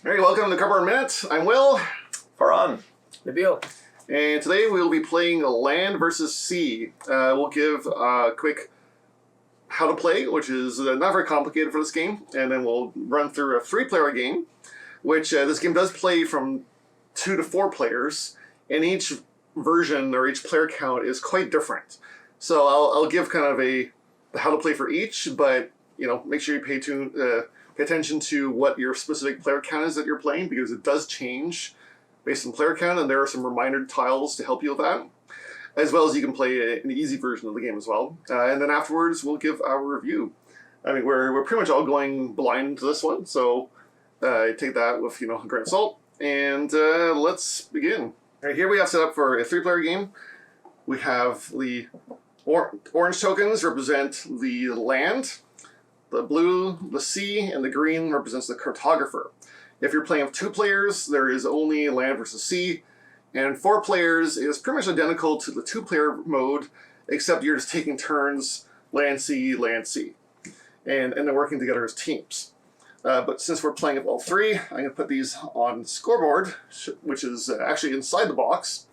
Hey, welcome to Cover Minute. I'm Will. Farhan. Nabil. And today we'll be playing Land versus Sea. We'll give a quick how to play, which is not very complicated for this game. And then we'll run through a 3-player game, which this game does play from 2 to 4 players. And each version or each player count is quite different. So I'll give kind of a how to play for each, but make sure you pay attention to what your specific player count is that you're playing, because it does change based on player count, and there are some reminder tiles to help you with that, as well as you can play an easy version of the game as well. And then afterwards, we'll give our review. I mean, we're pretty much all going blind to this one, so take that with a grain of salt. And let's begin. All right, here we have set up for a 3-player game. We have the orange tokens represent the land. The blue, the sea, and the green represents the Cartographer. If you're playing with 2 players, there is only land versus sea, and 4 players is pretty much identical to the 2-player mode, except you're just taking turns, land, sea, and then working together as teams. But since we're playing with all 3, I'm going to put these on the scoreboard, which is actually inside the box.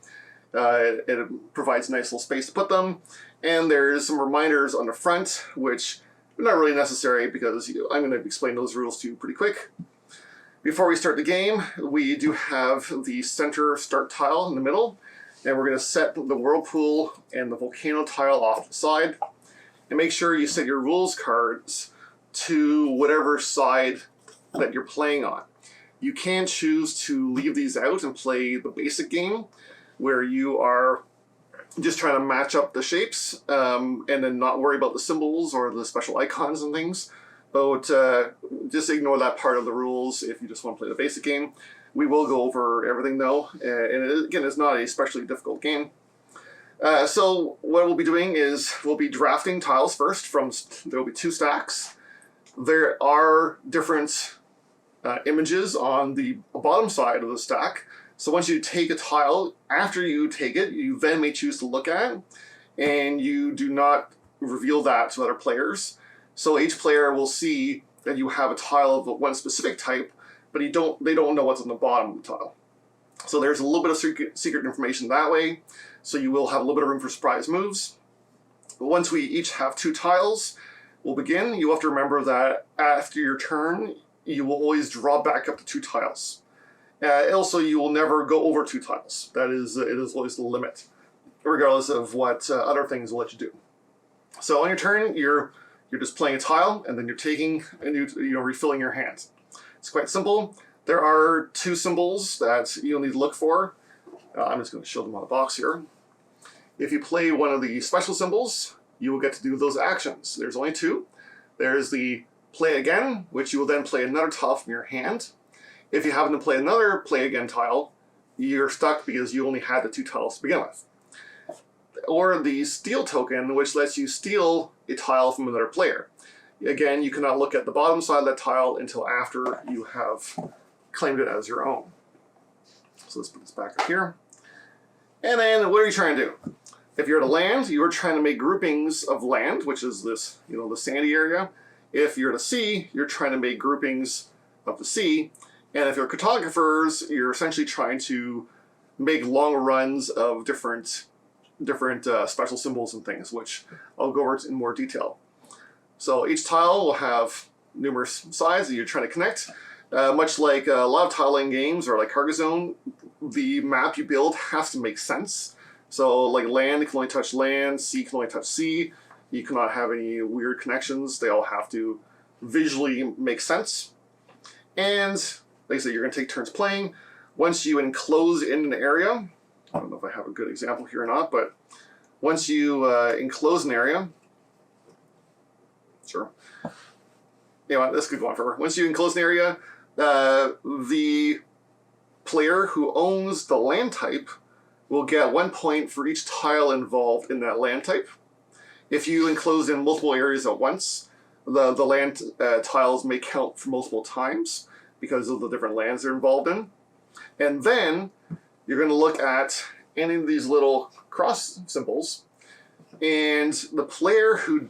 It provides a nice little space to put them, and there's some reminders on the front, which not really necessary because I'm going to explain those rules to you pretty quick. Before we start the game, we do have the center start tile in the middle, and we're going to set the whirlpool and the volcano tile off to the side. And make sure you set your rules cards to whatever side that you're playing on. You can choose to leave these out and play the basic game, where you are just trying to match up the shapes and then not worry about the symbols or the special icons and things. But just ignore that part of the rules if you just want to play the basic game. We will go over everything though, and again, it's not a especially difficult game. So what we'll be doing is we'll be drafting tiles first. There will be 2 stacks. There are different images on the bottom side of the stack. So once you take a tile, after you take it, you then may choose to look at it, and you do not reveal that to other players. So each player will see that you have a tile of one specific type, but they don't know what's on the bottom of the tile. So there's a little bit of secret information that way, so you will have a little bit of room for surprise moves. Once we each have 2 tiles, we'll begin. You have to remember that after your turn, you will always draw back up to 2 tiles. Also, you will never go over 2 tiles. It is always the limit, regardless of what other things will let you do. So on your turn, you're just playing a tile, and then you're taking and you're refilling your hand. It's quite simple. There are 2 symbols that you'll need to look for. I'm just going to show them on the box here. If you play one of the special symbols, you will get to do those actions. There's only 2. There's the play again, which you will then play another tile from your hand. If you happen to play another play again tile, you're stuck because you only had the 2 tiles to begin with. Or the steal token, which lets you steal a tile from another player. Again, you cannot look at the bottom side of that tile until after you have claimed it as your own. So let's put this back up here. And then what are you trying to do? If you're at a land, you are trying to make groupings of land, which is this, the sandy area. If you're at a sea, you're trying to make groupings of the sea. And if you're cartographers, you're essentially trying to make long runs of different special symbols and things, which I'll go over in more detail. So each tile will have numerous sides that you're trying to connect. Much like a lot of tiling games or like Cargazone, the map you build has to make sense. So like land can only touch land, sea can only touch sea. You cannot have any weird connections. They all have to visually make sense. And like I said, you're going to take turns playing. Once you enclose in an area, I don't know if I have a good example here or not, but once you enclose an area, sure. This could go on forever. Once you enclose an area, the player who owns the land type will get 1 point for each tile involved in that land type. If you enclose in multiple areas at once, the land tiles may count for multiple times because of the different lands they're involved in. And then you're going to look at any of these little cross symbols, and the player who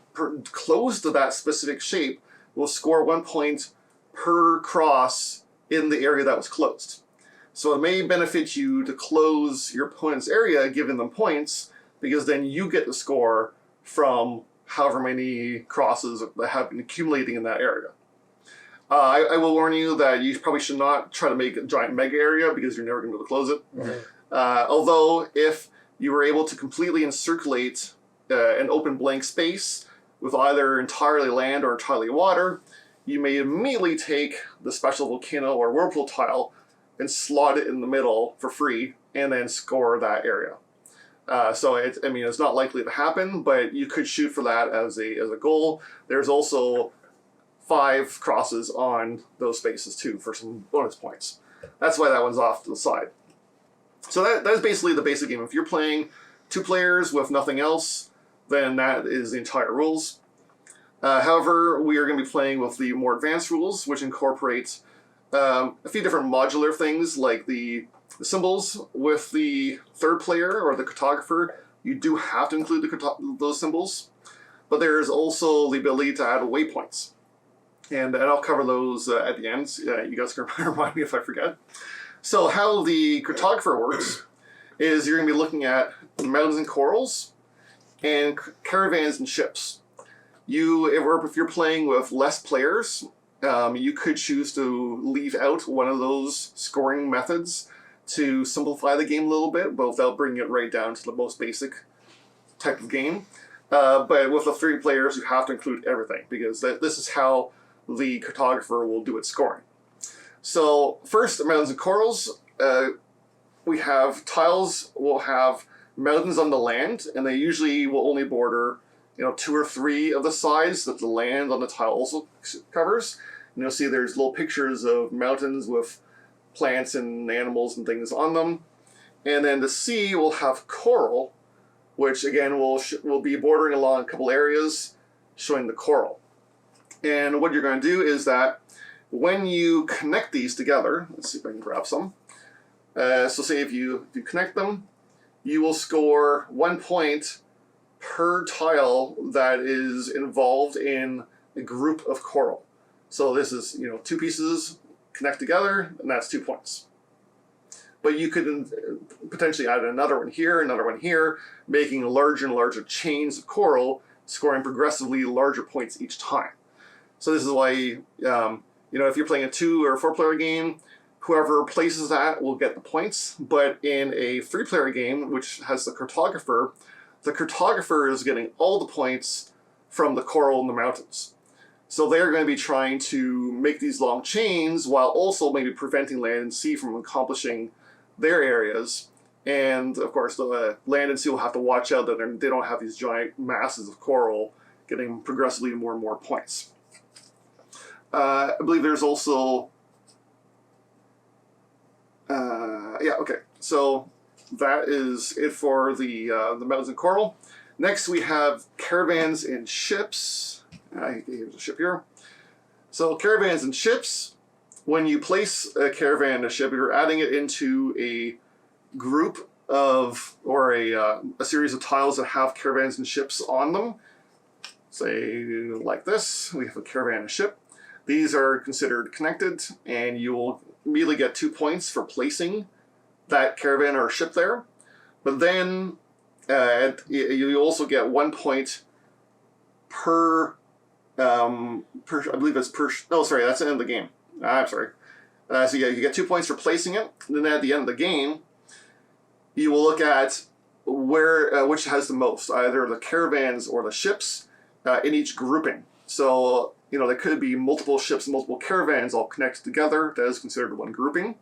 closed to that specific shape will score 1 point per cross in the area that was closed. So it may benefit you to close your opponent's area, giving them points, because then you get the score from however many crosses that have been accumulating in that area. I will warn you that you probably should not try to make a giant mega area because you're never going to be able to close it. Mm-hmm. Although, if you were able to completely encirculate an open blank space with either entirely land or entirely water, you may immediately take the special volcano or whirlpool tile and slot it in the middle for free and then score that area. So it's not likely to happen, but you could shoot for that as a goal. There's also 5 crosses on those spaces too for some bonus points. That's why that one's off to the side. So that's basically the basic game. If you're playing 2 players with nothing else, then that is the entire rules. However, we are going to be playing with the more advanced rules, which incorporate a few different modular things like the symbols. With the 3rd player or the cartographer, you do have to include those symbols, but there's also the ability to add waypoints. And I'll cover those at the end. You guys can remind me if I forget. So how the cartographer works is you're going to be looking at mountains and corals and caravans and ships. If you're playing with less players, you could choose to leave out one of those scoring methods to simplify the game a little bit, but without bringing it right down to the most basic type of game. But with the 3 players, you have to include everything, because this is how the cartographer will do its scoring. So first, mountains and corals. We have tiles will have mountains on the land, and they usually will only border 2 or 3 of the sides that the land on the tile also covers. And you'll see there's little pictures of mountains with plants and animals and things on them. And then the sea will have coral, which again will be bordering along a couple areas showing the coral. And what you're going to do is that when you connect these together, let's see if I can grab some. So say if you connect them, you will score 1 point per tile that is involved in a group of coral. So this is 2 pieces connect together, and that's 2 points. But you could potentially add another one here, making larger and larger chains of coral, scoring progressively larger points each time. So this is why, if you're playing a 2 or 4 player game, whoever places that will get the points. But in a 3 player game, which has the cartographer is getting all the points from the coral in the mountains. So they're going to be trying to make these long chains while also maybe preventing land and sea from accomplishing their areas. And of course, the land and sea will have to watch out that they don't have these giant masses of coral getting progressively more and more points. I believe there's also... okay. So that is it for the mountains and coral. Next, we have caravans and ships. Here's a ship here. So caravans and ships. When you place a caravan and a ship, you're adding it into a group of, or a series of tiles that have caravans and ships on them. Say like this, we have a caravan and a ship. These are considered connected, and you will immediately get 2 points for placing that caravan or ship there. But then you also get 1 point per, I believe it's per, oh sorry, that's the end of the game. I'm sorry. So yeah, you get 2 points for placing it. And then at the end of the game, you will look at which has the most, either the caravans or the ships in each grouping. So, there could be multiple ships and multiple caravans all connected together. That is considered one grouping.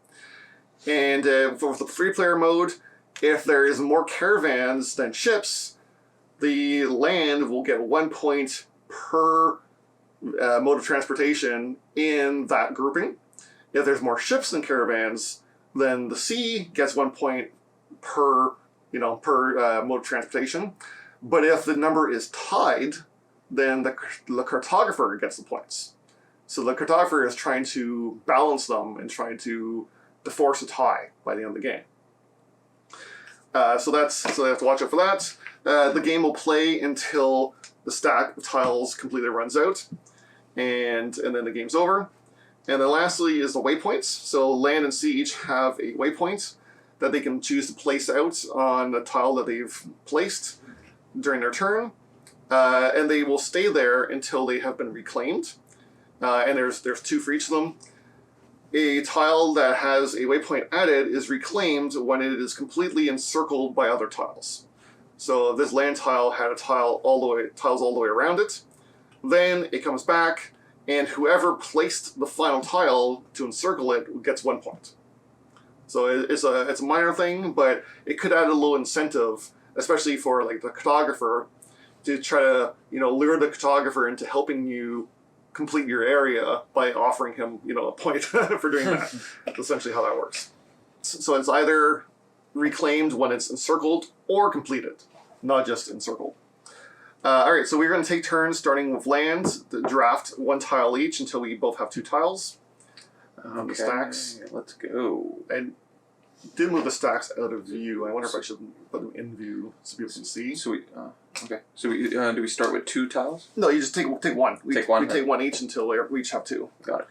And for the 3-player mode, if there is more caravans than ships, the land will get 1 point per mode of transportation in that grouping. If there's more ships than caravans, then the sea gets 1 point per mode of transportation. But if the number is tied, then the cartographer gets the points. So the cartographer is trying to balance them and trying to force a tie by the end of the game. So they have to watch out for that. The game will play until the stack of tiles completely runs out, and then the game's over. And then lastly is the waypoints. So land and sea each have a waypoint that they can choose to place out on the tile that they've placed during their turn. And they will stay there until they have been reclaimed. And there's 2 for each of them. A tile that has a waypoint added is reclaimed when it is completely encircled by other tiles. So if this land tile had a tiles all the way around it, then it comes back, and whoever placed the final tile to encircle it gets 1 point. So it's a minor thing, but it could add a little incentive, especially for like the cartographer, to try to lure the cartographer into helping you complete your area by offering him a point for doing that. That's essentially how that works. So it's either reclaimed when it's encircled or completed, not just encircled. All right, so we're going to take turns starting with land, draft 1 tile each until we both have 2 tiles. The stacks. Let's go. I did move the stacks out of view. I wonder if I should put them in view so people can see. So okay. So do we start with 2 tiles? No, you just take one. Take one. We take one each until we each have 2. Got it.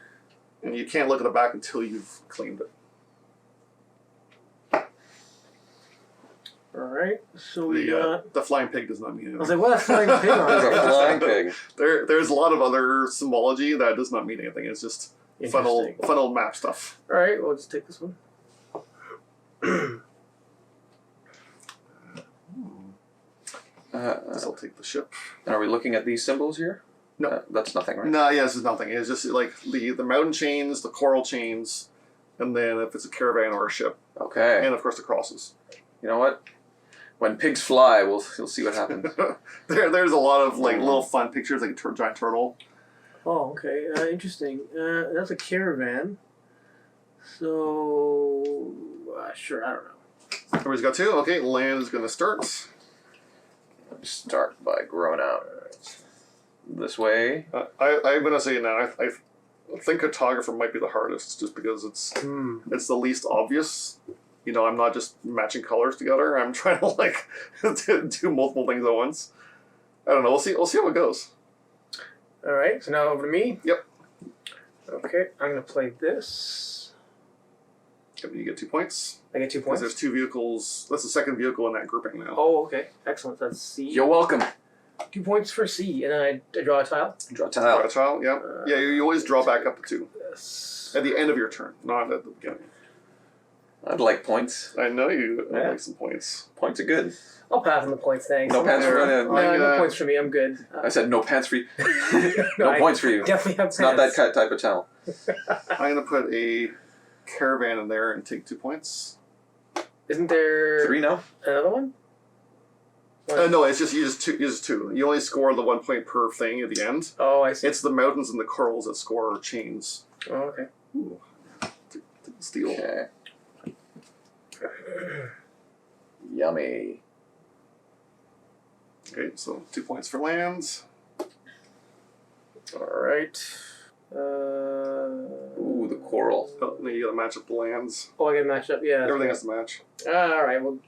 And you can't look at the back until you've claimed it. All right. So we got... The flying pig does not mean anything. I was like, what a flying pig on There's there? a flying pig. There's a lot of other symbology that does not mean anything. It's just fun old map stuff. All right. Well, let's take this one. I'll take the ship. Are we looking at these symbols here? No. That's nothing, right? No, yeah, this is nothing. It's just like the mountain chains, the coral chains, and then if it's a caravan or a ship. Okay. And of course the crosses. You know what? When pigs fly, you'll see what happens. There's a lot of little fun pictures, like a giant turtle. Oh, okay. Interesting. That's a caravan. So, sure, I don't know. Everybody's got 2? Okay, land is going to start. Start by growing out this way. I'm going to say now, I think cartographer might be the hardest, just because it's the least obvious. I'm not just matching colors together. I'm trying to do multiple things at once. I don't know. We'll see how it goes. All right. So now over to me. Yep. Okay. I'm going to play this. Yep, you get 2 points. I get 2 Because points. there's 2 vehicles. That's the second vehicle in that grouping now. Oh, okay. Excellent. That's C. You're welcome. 2 points for C. And then I draw a tile. Draw a Draw tile. a tile, yeah. Yeah, you always draw back up to 2. This. At the end of your turn, not at the beginning. I'd like points. I know you Yeah. like some points. Points are good. I'll pass on the points, thanks. No pants for No, no points for me. I'm good. I said no pants for you. No, no points for you. Definitely have pants. It's not that type of towel. I'm going to put a caravan in there and take 2 points. Isn't there 3 now? another one? No, it's just you just 2. You only score the 1 point per thing at the end. Oh, I see. It's the mountains and the corals that score chains. Oh, okay. Ooh. Take the steel. Okay. Yummy. Okay, so 2 points for lands. All right. Ooh, the coral. Oh, then you got to match up the lands. Oh, I got to match up. Yeah. Everything has to match. All right. We'll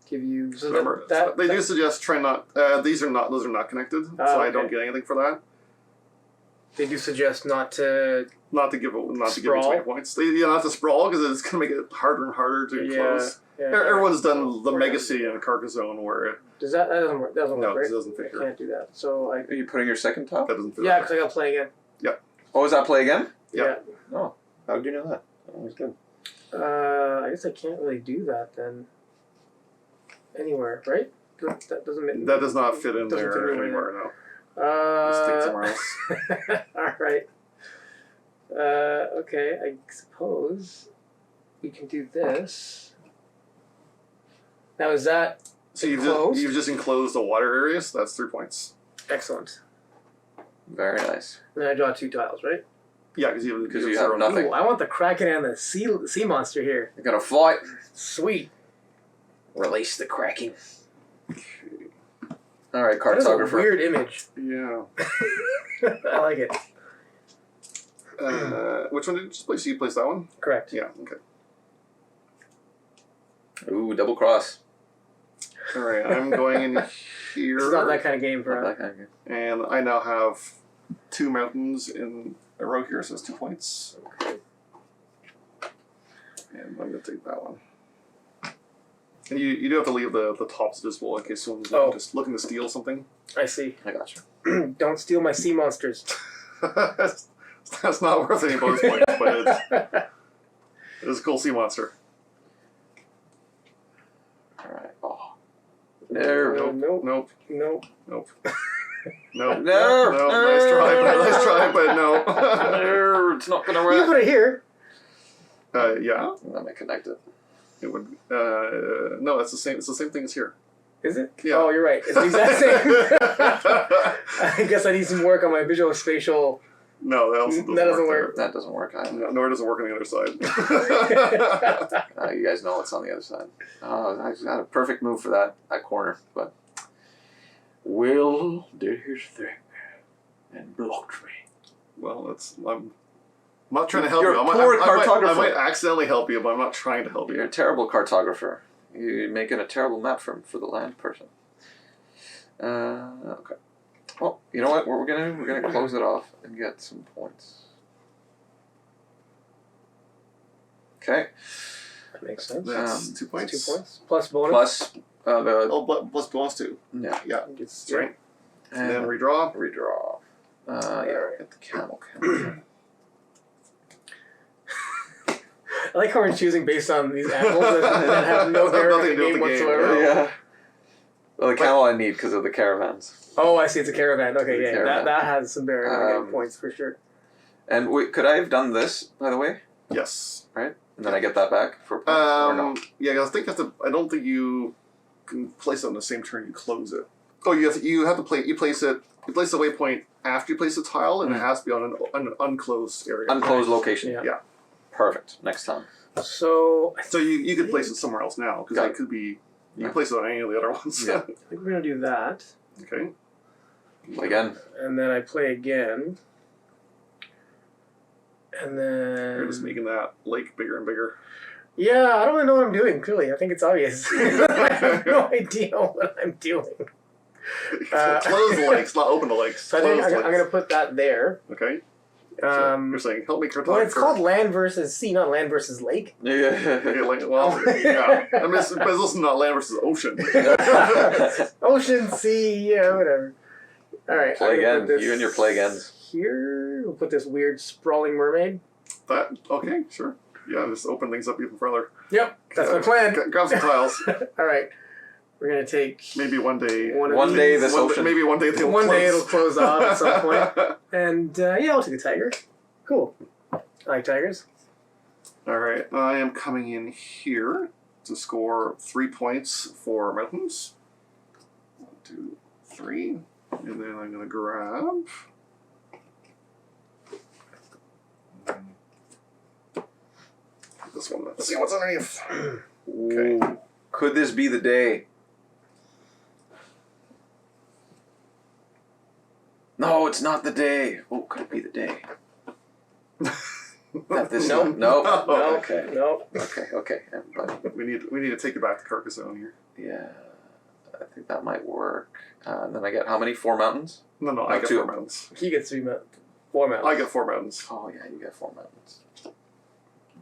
give you. So Remember, they do suggest try not. Those are not connected, so I okay. don't get anything for that. They do suggest not to. Not to give you Sprawl? 20 points. Not to sprawl because it's going to make it harder and harder to close. Yeah. Everyone's done the Mega City and Carcassonne where it Does that doesn't work? That doesn't work. no, Right? it doesn't I figure. can't do that. So I. Are you putting your second tile? That doesn't fit. Yeah, because I got to play again. Oh, is that play again? Yeah. Oh, how did you know that? That was good. I guess I can't really do that then. Anywhere, right? That doesn't make. That does not fit in Doesn't there fit in anymore. No. Let's take somewhere else. All right. Okay, I suppose we can do this. Now is that So enclosed? you've just enclosed the water area, so that's 3 points. Excellent. Very nice. And then I draw 2 tiles, right? Yeah, because you have zero. nothing. Ooh, I want the Kraken and the sea monster here. You're gonna fight. Sweet. Release the Kraken. All right, That is a cartographer. weird image. Yeah. I like it. Which one did you place? You placed that one? Correct. Yeah. Okay. Ooh, double cross. All right. I'm going in here. It's not that kind of game for Not us. that kind of game. And I now have 2 mountains a row here, so it's 2 points. Okay. And I'm going to take that one. And you do have to leave the tops visible in case someone's just looking to steal something. I see. I got you. Don't steal my sea monsters. That's not worth any bonus points, but it's a cool sea monster. All right. Oh. There. Nope. Nope. Nope. Nope. No. No. Nice try, but no. No, it's not gonna You work. put it here. Yeah. Let me connect it. It would. No, that's the same. It's the same thing as here. Is it? Yeah. Oh, you're right. It's the exact same. I guess I need some work on my visual spatial. No, that also doesn't work. That doesn't work either. No, nor does it work on the other side. You guys know what's on the other side. Oh, I got a perfect move for that corner, but Will did his thing and blocked me. Well, I'm not trying to help You're you. a poor cartographer. I might accidentally help you, but I'm not trying to help You're you. a terrible cartographer. You're making a terrible map for the land person. Okay. Well, you know what? We're gonna close it off and get some points. Okay. That makes sense. That's 2 points. 2 points. Plus bonus. Plus the Oh, plus bonus 2. yeah. Yeah, It's, that's right. And then And redraw. redraw. Yeah. Get the camel. I like how we're choosing based on these animals that have no bearing on Nothing to the do with game the game, whatsoever. Yeah. Well, the camel I need because of the caravans. Oh, I see. It's a caravan. Okay, yeah, Caravan. that has some bearing on getting Um, points for sure. And wait, could I have done this, by the way? Yes. Right? And then I get that back for points? Or no? Yeah, I don't think you can place it on the same turn you close it. Oh, you have to play. You place the waypoint after you place the tile, and it has to be on an unclosed area. Unclosed location. Yeah. Yeah. Perfect. Next time. So So you could place it somewhere else now because Got it it. could be. You Yeah. can place it on any of the other ones. Yeah. I think we're gonna do that, Okay. Again. and then I play again, and then You're just making that lake bigger and bigger. yeah, I don't really know what I'm doing. Clearly, I think it's obvious. I have no idea what I'm doing. Close the lakes, not open the lakes. So I think Close the I'm lakes. gonna put that there. Okay. So you're saying help me cartographer. Well, it's called land versus sea, not land versus lake. Okay, Yeah. well, yeah. I mean, it's also not land versus ocean. Ocean, sea, yeah, whatever. All right. Play I'm gonna again. put this You and your play agains. Here, we'll put this weird sprawling mermaid. That okay, sure. Yeah, just open things up even further. Yep, that's my plan. Grab some tiles. All right, we're gonna take Maybe one day. one of One these. day this ocean. Maybe one day they'll One close. day it'll close off at some point. And yeah, I'll take a tiger. Cool. I like tigers. All right, I am coming in here to score 3 points for mountains. 1, 2, 3, and then I'm gonna grab. This one. Let's see what's underneath. Okay. Ooh. Could this be the day? No, it's not the day. Oh, could it be the day? That this Nope. Nope. No. Okay. Nope. Okay. But We need to take it back to Carcassonne here. yeah, I think that might work. And then I get how many? 4 mountains? No, I get 2. 4 mountains. He gets 4 mountains. I get 4 mountains. Oh yeah, you get 4 mountains.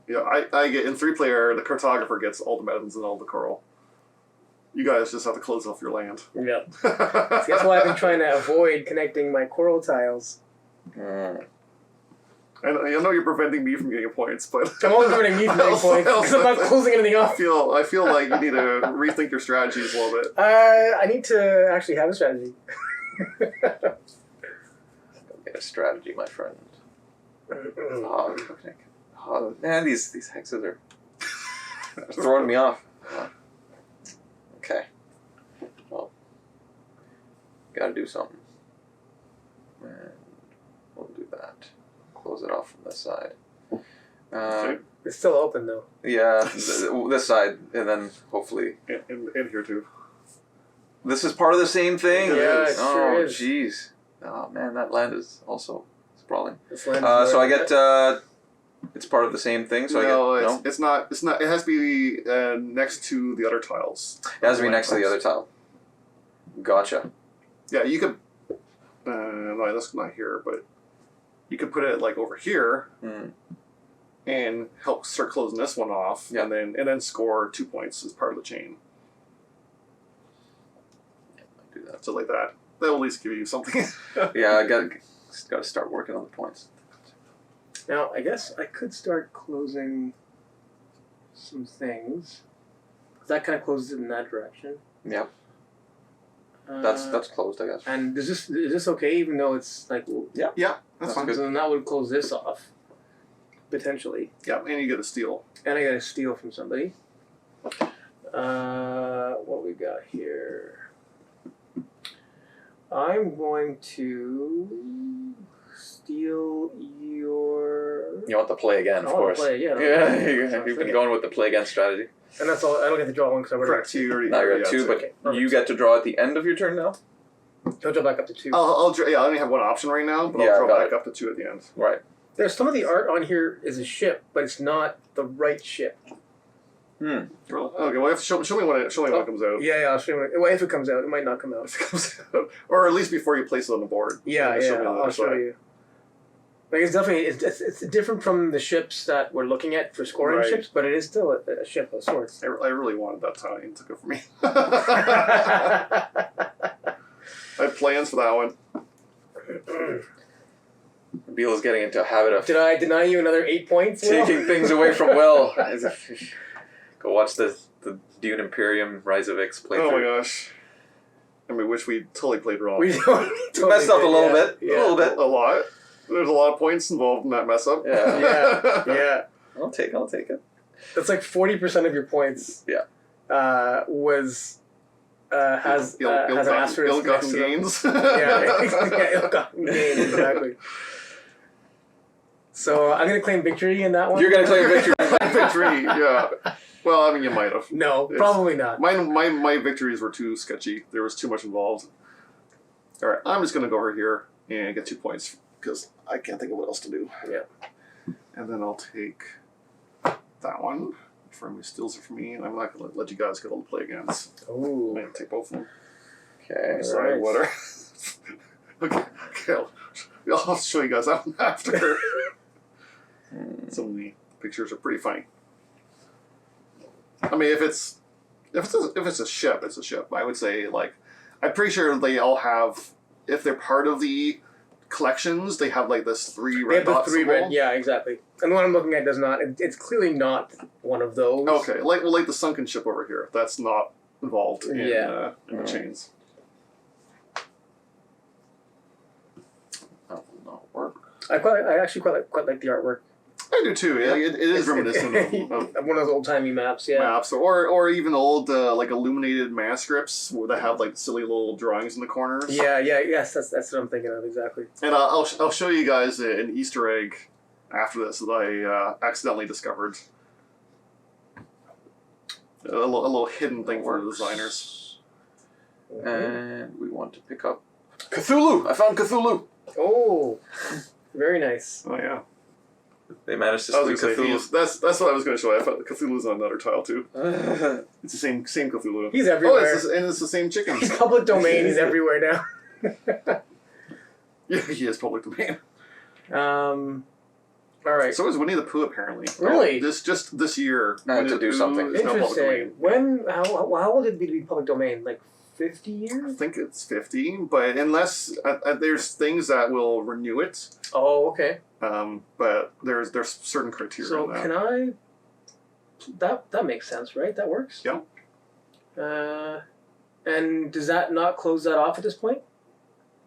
Yeah, I get in 3-player. The cartographer gets all the mountains and all the coral. You guys just have to close off your land. Yep. See, that's why I've been trying to avoid connecting my coral tiles. Mm. And I know you're preventing me from getting points, but I'm only preventing me from getting points because I'm not closing anything I off. feel like you need to rethink your strategies a little bit. I need to actually have a strategy. Don't get a strategy, my friend. Oh, okay. Oh, man, these hexes are throwing me off. Okay. Well, gotta do something. And we'll do that. Close it off from this side. Okay. It's still open though. Yeah, this side, and then hopefully In here too. this is part of the same thing. Yeah, it Oh, sure is. jeez. Oh man, that land is also sprawling. This land So I get. It's part of the same thing. So No, I get. it's not. It's not. It has to be next to the other tiles. It has to be next to the other tile. Gotcha. Yeah, you could. No, that's not here, but you could put it like over here Mm. and help start closing this one off, Yeah. and then score 2 points as part of the chain. Do that. So like that. That'll at least give you something. Yeah, I got to start working on the points. Now, I guess I could start closing some things. That kind of closes it in that direction. Yep. That's closed, I guess. And is this okay? Even though it's like Yeah, that's fine. good. so then that would close this off potentially, Yeah, and you get a steal. and I got to steal from somebody. What we got here? I'm going to steal your. You want the play again, of I wanna course. play, yeah. Yeah, you've been going with the play again strategy. And that's all. I don't get to draw one because I already. Correct. You already. Now you're at yeah, 2, so- but okay, perfect. you get to draw at the end of your turn now? Don't draw back up to 2. I only have one option right now, but Yeah, I'll draw got back it. up to 2 at the end. Right. There's some of the art on here is a ship, but it's not the right ship. Okay, well, you have to show me when it comes out. Yeah, I'll show you. Well, if it comes out, it might not come out. If it comes out, or at least before you place it on the board. Yeah, You show me on the I'll other show side. you. Like it's definitely it's different from the ships that we're looking at for scoring Right. ships, but it is still a ship of sorts. I really wanted that tie and took it from me. I had plans for that one. Beal is getting into a habit of Did I deny you another 8 points? Will? taking things away from Will. Go watch the Dune Imperium Rise of X playthrough. Oh my gosh. And we wish we totally played wrong. We totally messed up did, a little yeah, bit. Yeah. A little bit. A lot. There's a lot of points involved in that mess up. Yeah. Yeah. I'll take it. That's like 40% of your points. Yeah. Was has an asterisk next ill-gotten to them. gains. Yeah, ill-gotten gains, exactly. So I'm gonna claim victory in that one. You're gonna claim victory. Victory, yeah. Well, I mean, you might have. No, It's- probably not. My victories were too sketchy. There was too much involved. All right, I'm just gonna go over here and get 2 points because I can't think of what else to do. Yeah. And then I'll take that one. Firmly steals it from me, and I'm not gonna let you guys get all the play against. I'm Ooh. gonna take both of them. Okay. Decide Alright. what are. Okay. I'll show you guys that one after. Some of the pictures are pretty funny. I mean, if it's a ship, it's a ship. I would say, like, I'm pretty sure they all have, if they're part of the collections, they have like this 3 They red have the dot 3 symbol. red. Yeah, exactly. And the one I'm looking at does not. It's clearly not one of those. Okay, like the sunken ship over here. That's not involved in, Yeah. in the chains. That will not work. I actually quite like the artwork. I do too. Yeah, it is reminiscent of One of those old timey maps. Yeah. maps, or even old like illuminated manuscripts that have like silly little drawings in the corners. Yes, that's what I'm thinking of exactly. And I'll show you guys an Easter egg after this that I accidentally discovered. A little hidden thing for the designers. And we want to pick up Cthulhu. I found Cthulhu. Oh, very nice. Oh yeah, They managed to I was squeeze gonna say Cthulhu. that's what I was going to show you. I thought Cthulhu's on another tile too. It's the same Cthulhu. He's everywhere. and it's the same chicken. He's public domain. He's everywhere now. Yeah, he is public domain. All right. So is Winnie the Pooh apparently. Really? Just this year. Had Winnie to the do Pooh something. is now public Interesting. domain. How old did it be to be public domain? Like 50 I years? think it's 50, but unless there's things that will renew it, Oh, okay. but there's certain criteria So on that. can I? That makes sense, right? That works. Yeah. And does that not close that off at this point?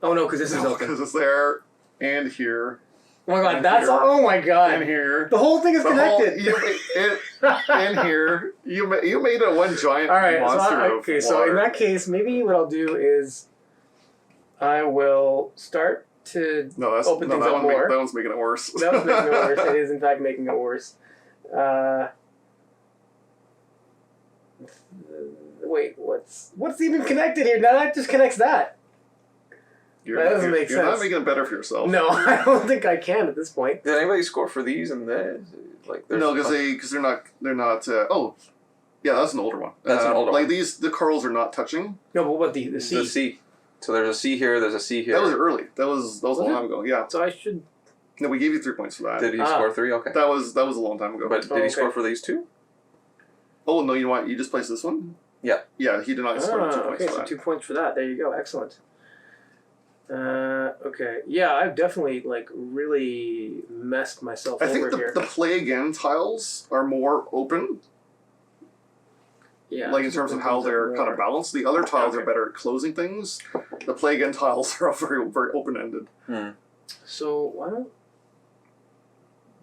Oh no, because this is open. Because it's there and here Oh my god, and that's here, oh my god. and here. The whole thing is The whole- connected. and here. You made it one giant All right. monster of Okay. So in water. that case, maybe what I'll do is I will start to. No, that's open no, things that up one more. that one's making it worse. That was making it worse. It is in fact making it worse. Wait, what's even connected here? Now that just connects that. That doesn't make You're not sense. making it better for yourself. No, I don't think I can at this point. Did anybody score for these and this? Like, there's No, because they're not. Oh, yeah, that's an older one. That's an older like one. the corals are not touching. No, but what the C? The C. So there's a C here. There's a C here. That was early. That was a long time ago. Yeah. So I should. No, we gave you 3 points for that. Did he score 3? Okay. That was a long time ago. But did he score for these 2? Oh, no, you know what? You just placed this one? Yeah. Yeah, he did not score 2 points okay, for so that. 2 points for that. There you go. Excellent. Okay. Yeah, I've definitely really messed myself I over think here. the play again tiles are more open, Yeah. like in terms of how they're kind of balanced. The other tiles are better at closing things. The play again tiles are very, very open-ended. So why don't...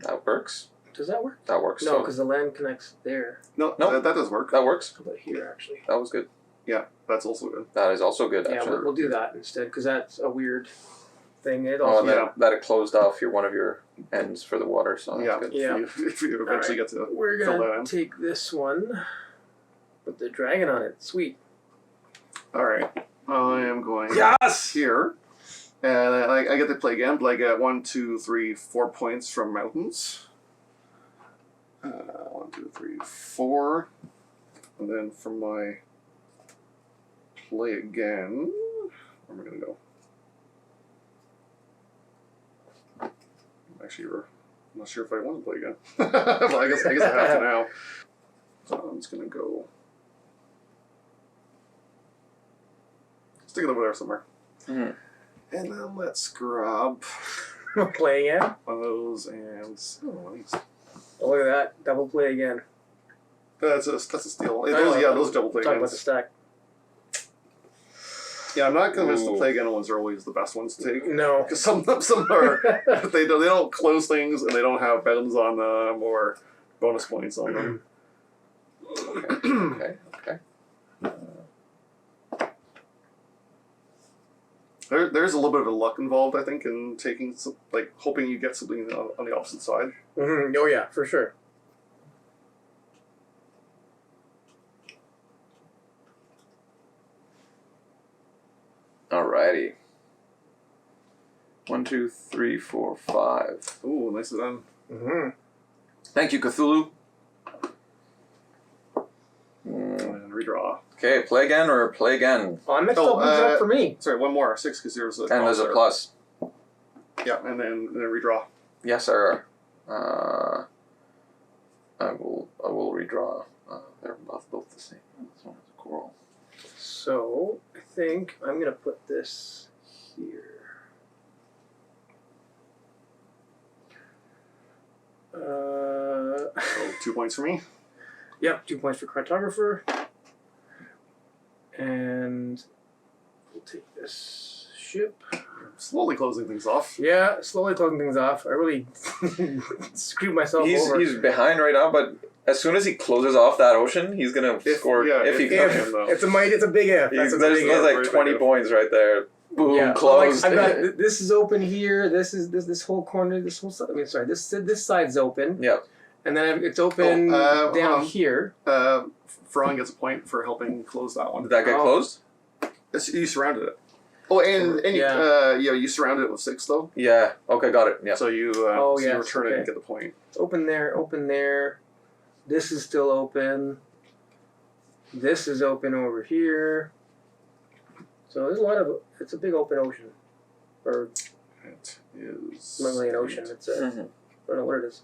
That works. Does that work? That works. No, because the land connects there. No, Nope. that does work. That works. How about here, actually? That was good. Yeah, that's also good. That is also good, Yeah, actually. we'll do that instead, because that's a weird thing. It Oh, also... and that it closed off one of your ends for the water, so that's Yeah, good. Yeah. if you eventually get to We're fill that gonna in. take this one, put the dragon on it. Sweet. All right, I am going Yes! here, and I get to play again, but I get 1, 2, 3, 4 points from mountains. 1, 2, 3, 4, and then from my play again, where am I gonna go? Actually, I'm not sure if I want to play again. But I guess I have to now. So I'm just gonna go. Stick it over there somewhere. Mhm. And then let's grab Play again. one of those and one of these. Oh, look at that. Double play again. That's a steal. Those double play Talk about agains. the stack. Yeah, I'm not convinced the Ooh. play again ones are always the best ones to take. No. Because some are they don't close things and they don't have bounds on them or bonus points on them. Okay. There's a little bit of luck involved, I think, in taking hoping you get something on the opposite side. Mm-hmm. Oh, yeah, for sure. Alrighty. 1, 2, 3, 4, 5. Ooh, nicely done. Mm-hmm. Thank you, Cthulhu. And redraw. Okay, play again or play again? Oh, I mixed up for me. Sorry, one more 6 because there's a And there's a plus. Yeah, and then redraw. Yes, sir. I will redraw. They're both the same. This one is a coral. So, I think I'm going to put this here. So 2 points for me. Yep, 2 points for Cartographer. And we'll take this ship. Slowly closing things off. Yeah, slowly closing things off. I really screwed myself over. He's behind right now, but as soon as he closes off that ocean, he's gonna score if he can. It's a big if. That's a big There's if. like 20 points right there. Boom, Yeah, closed. I've got this is open here. This whole corner. This whole side. I mean, sorry. This side's open. Yep. And then it's open down here. Fron gets a point for helping close that one. Did that get closed? You surrounded it. Oh, and you surrounded it with 6 though. Yeah. Okay, got it. Yeah. So you you return it and get the point. It's open there. Open there. This is still open. This is open over here. So there's a lot of. It's a big open ocean. Or It is not really an ocean. It's a. I don't know what it is.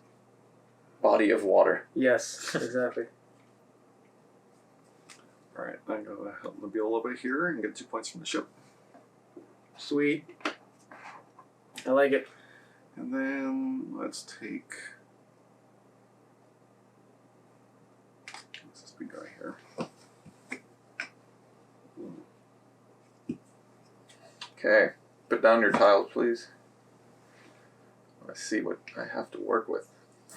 Body of water. Yes, exactly. All right, I'm gonna help Nabil a little bit here and get 2 points from the ship. Sweet. I like it. And then let's take this big guy here. Okay. Put down your tiles, please. Let's see what I have to work with.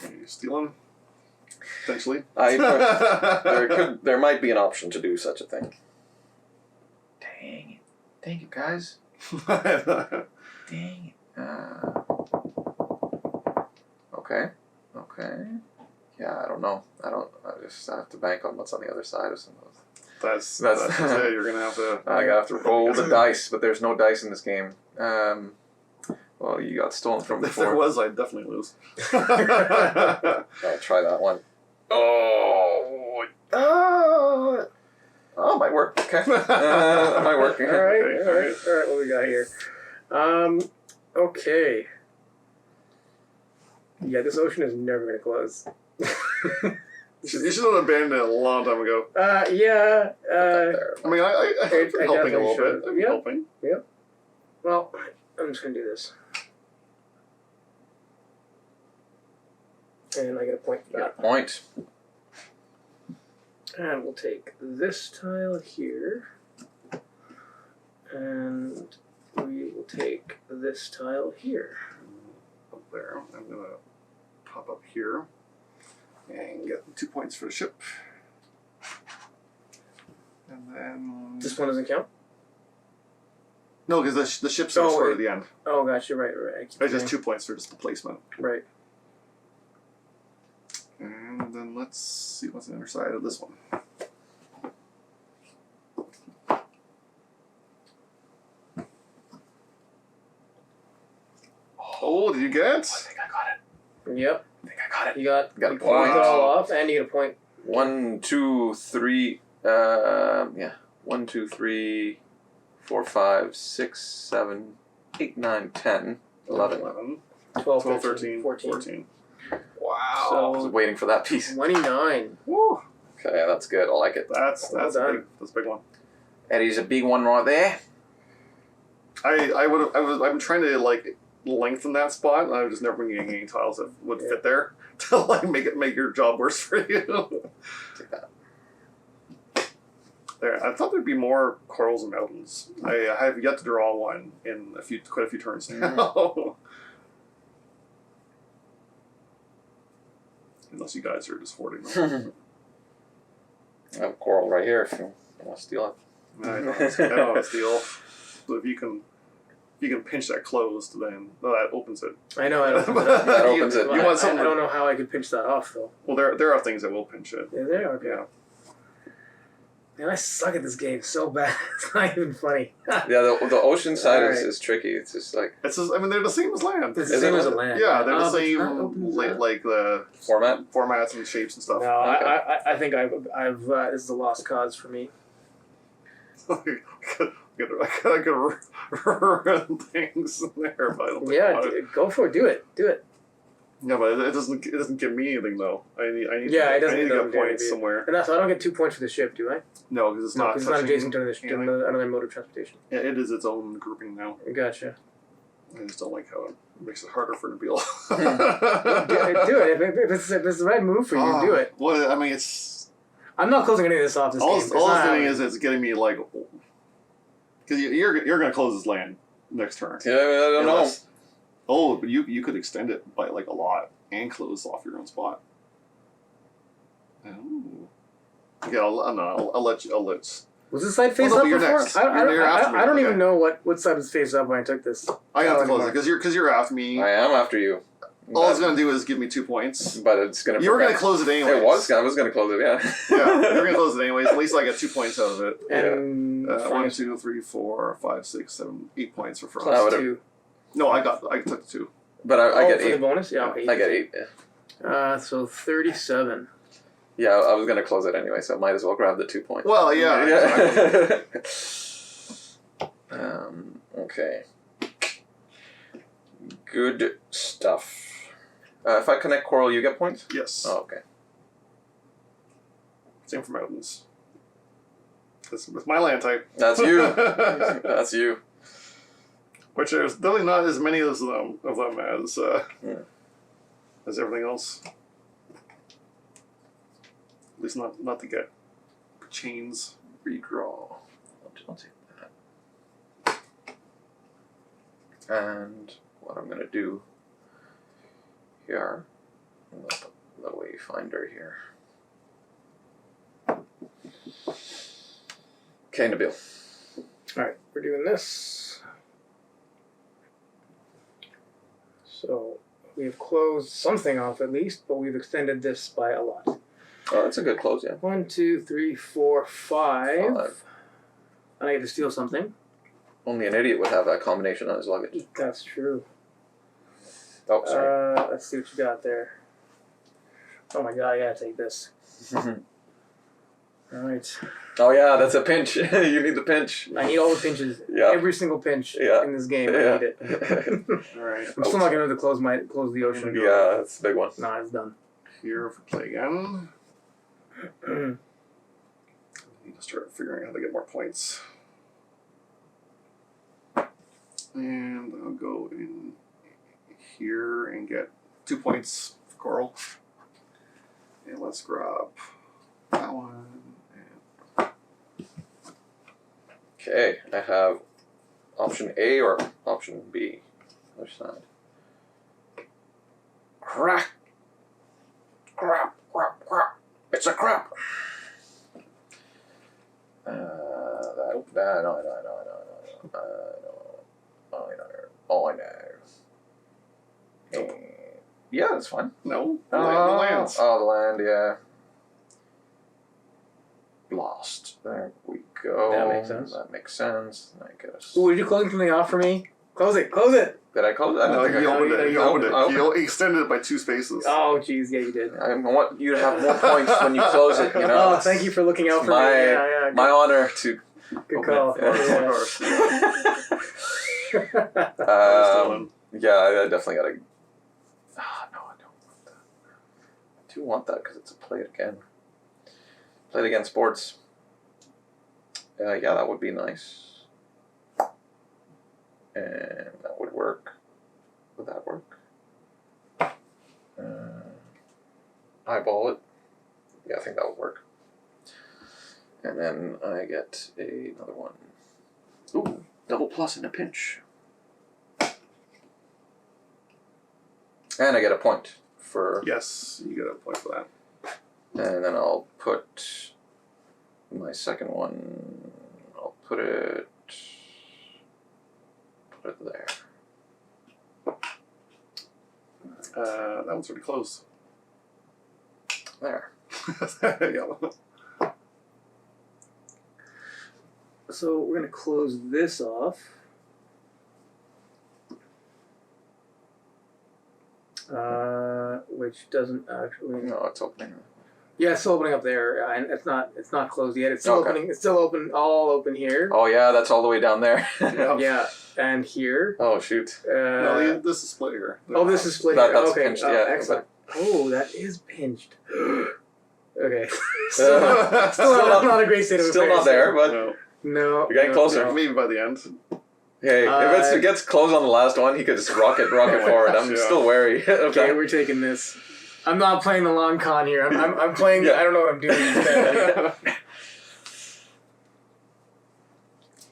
Are you stealing? Potentially. There might be an option to do such a thing. Dang it. Thank you, guys. Dang it. Okay. Yeah, I don't know. I just have to bank on what's on the other side of some of those. That's it. You're gonna have to. I have to roll the dice, but there's no dice in this game. Well, you got stolen from If before. there was, I'd definitely lose. I'll try that one. Oh, might work. Okay, that might work. All right. What we got here? Okay. Yeah, this ocean is never going to close. You should have abandoned it a long time ago. Yeah. I mean, I I helping a definitely little should. bit. I'm Yeah. helping. Well, I'm just going to do this. And I get a point for that. Point. And we'll take this tile here. And we will take this tile here. Up there. I'm going to pop up here and get 2 points for the ship. And then... This one doesn't count? No, because the ship's stored at the end. Oh, gotcha. Right. It's just 2 points for just the placement. Right. And then let's see what's on the other side of this one. Oh, did you get it? I think I got it. Yep. I think I got it. You got Got a you pointed point. it all off, and you get a point. 1, 2, 3. Yeah. 1, 2, 3, 4, 5, 6, 7, 8, 9, 10, 11. 12, 12, 13, 14. 14. Wow. I was So, waiting for that piece. 29. Woo. Okay, that's good. I like it. That's Well a done. big, that's a big one. Eddie's a big one right there. I'm trying to like lengthen that spot, and I've just never been getting any tiles that would fit there to like make your job worse for you. Take that. There, I thought there'd be more corals and mountains. I have yet to draw one in quite a few turns now. Unless you guys are just hoarding them. I have a coral right here if you want to steal it. I don't want to steal. So if you can pinch that closed, then that opens it. I know. I don't. That opens it. You want something? I don't know how I could pinch that off, though. Well, there are things that will pinch it. Is there? Okay. Yeah. Man, I suck at this game so bad. It's not even funny. Yeah, the ocean side Alright. is tricky. It's just like It's just, I mean, they're the same as land. It's the Is same it? as a land. Yeah, they're the But it's not same, open as like, that. like the format. formats and shapes and stuff. No, I think I've this is a lost cause for me. I could run things in there, but I don't think Yeah, about it. go for it. Do it. Yeah, but it doesn't give me anything though. I need Yeah, it I doesn't need to do get points anything. somewhere. And so I don't get 2 points for the ship, do I? No, because it's No, not. because it's not touching adjacent to anything. another mode of transportation. Yeah, it is its own grouping now. Gotcha. I just don't like how it makes it harder for Nabil. do it. If it's the right move for you, do it. Well, I mean, it's I'm not closing any of this off this all game. it's doing is it's getting me like, because you're gonna close this land next turn. Yeah, I don't know. Unless- Oh, but you could extend it by like a lot and close off your own spot. Oh. Yeah, I'll let you. Was this side face no, up but you're before? next. I You're after me. don't Okay. even know what side was face up when I took this. I have to anymore. close it because you're after me. I am after you. All it's gonna do is give me 2 points. But it's gonna. You were gonna prevent- close it anyways. I was gonna close it. Yeah. Yeah, you were gonna close it anyways. At least I got 2 points out of it. And 1, 2, 3, 4, 5, 6, 7, 8 points for frost. I plus would've- 2. No, I took the 2. But I get for the 8. bonus? Yeah, okay. I get 8. Yeah. So 37. Yeah, I was gonna close it anyway, so I might as well grab the 2 points. Well, yeah. Exactly. Okay. Good stuff. If I connect coral, you get points? Yes. Oh, okay. Same for mountains. That's with my land type. That's you. That's you. Which there's definitely not as many of them as as everything else. At least not to get chains. Redraw. I'll take that. And what I'm gonna do here, the wayfinder here. Okay, Nabil. Alright, we're doing this. So we have closed something off at least, but we've extended this by a lot. Oh, that's a good close, yeah. 1, 2, 3, 4, 5. 5. And I get to steal something. Only an idiot would have that combination on his luggage. That's true. Oh, sorry. Let's see what you got there. Oh my god, I gotta take this. All right. Oh yeah, that's a pinch. You need the pinch. I need all the pinches. Yeah. Every single pinch Yeah. in this game. Yeah. I need it. All right. I'm still not gonna be able to close the ocean. Yeah, that's a big one. Nah, it's done. Here for play again. I need to start figuring out how to get more points. And I'll go in here and get 2 points for coral. And let's grab that one. And Okay, I have option A or option B. Which side? Crap. Crap. It's a crap. I know. Yeah, that's fine. no, the lands. Oh, the land, yeah. Lost. There we go. That makes sense. That makes sense. I guess. Ooh, did you close something off for me? Close it. Close it. Did I close that? No, I don't he think I opened it. He Oh, opened it. oh. He extended it by 2 spaces. Oh, jeez. Yeah, you did. I want you to have more points when you close it. You know. Oh, thank you for looking out for my, me. Yeah. My honor to. Good open call. it. Yeah. Yeah, I definitely gotta. Ah, no, I don't want that. I do want that because it's a play it again. Play it again, sports. Yeah, that would be nice. And that would work. Would that work? Eyeball it. Yeah, I think that would work. And then I get another one. Ooh, double plus in a pinch. And I get a point for... Yes, you get a point for that. And then I'll put my second one... I'll put it there. That one's already closed. There. Yeah. So we're gonna close this off. Which doesn't actually. No, it's opening. Yeah, it's still opening up there, and it's not closed yet. It's still Okay. opening. It's still open. All open here. Oh yeah, that's all the way down there. Yeah. Yeah, and here. Oh shoot. No, this is split here. Oh, this is split. That's okay. pinched, yeah, Excellent. Oh, that is pinched. Okay. Still not a great state of Still affairs. not there, but No. No. You're getting closer. no. Maybe by the end. hey, if it gets close on the last one, he could just rocket forward. I'm Yeah. still wary of Okay, that. we're taking this. I'm not playing the long con here. I'm playing. Yeah. I don't know what I'm doing instead.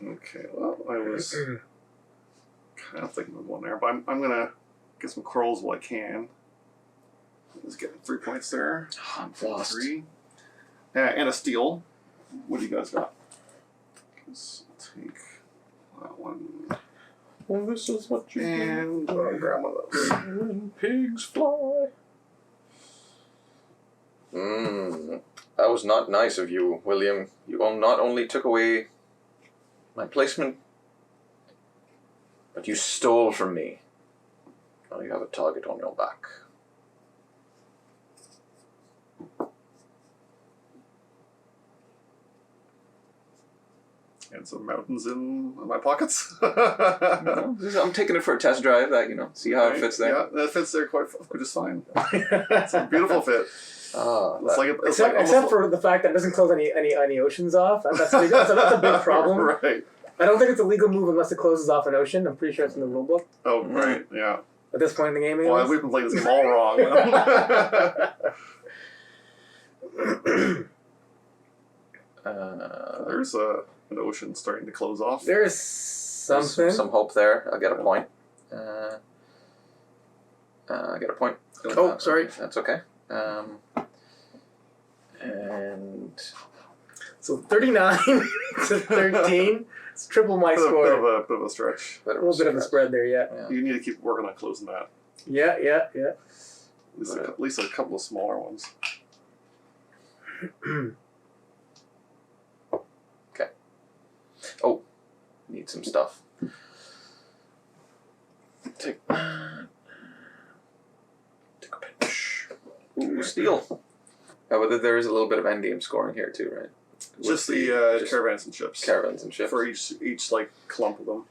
Okay, well, I was kind of thinking of one there, but I'm gonna get some corals while I can. Let's get 3 points there. I'm lost. 3. And a steal. What do you guys got? Let's take that one. Well, this is what you And I'll grab one of those. when pigs fly. That was not nice of you, William. You not only took away my placement, but you stole from me. Now you have a target on your back. And some mountains in my pockets. I'm taking it for a test drive. See how it fits there. Yeah, that fits there quite just fine. It's a beautiful fit. Ah, It's like Except for the fact that it doesn't close any oceans off. That's a big problem. Right. I don't think it's a legal move unless it closes off an ocean. I'm pretty sure it's in the rule book Oh, right. Yeah. at this point in the game. Well, anyways. we've been playing this game all wrong. There's an ocean starting to close off. There is there's something. some hope there. I'll get a point. I get a point. Oh, sorry. That's okay. And So 39 to 13. It's triple my Bit of score. a bit of a stretch. A little bit of a spread there, yeah. Yeah. You need to keep working on closing that. Yeah. At least a couple of smaller ones. Okay. Oh, need some stuff. Take a pinch. Ooh, steal. Oh, but there is a little bit of endgame scoring here too, right? Just the just caravans and ships. caravans and ships. For each like clump of them.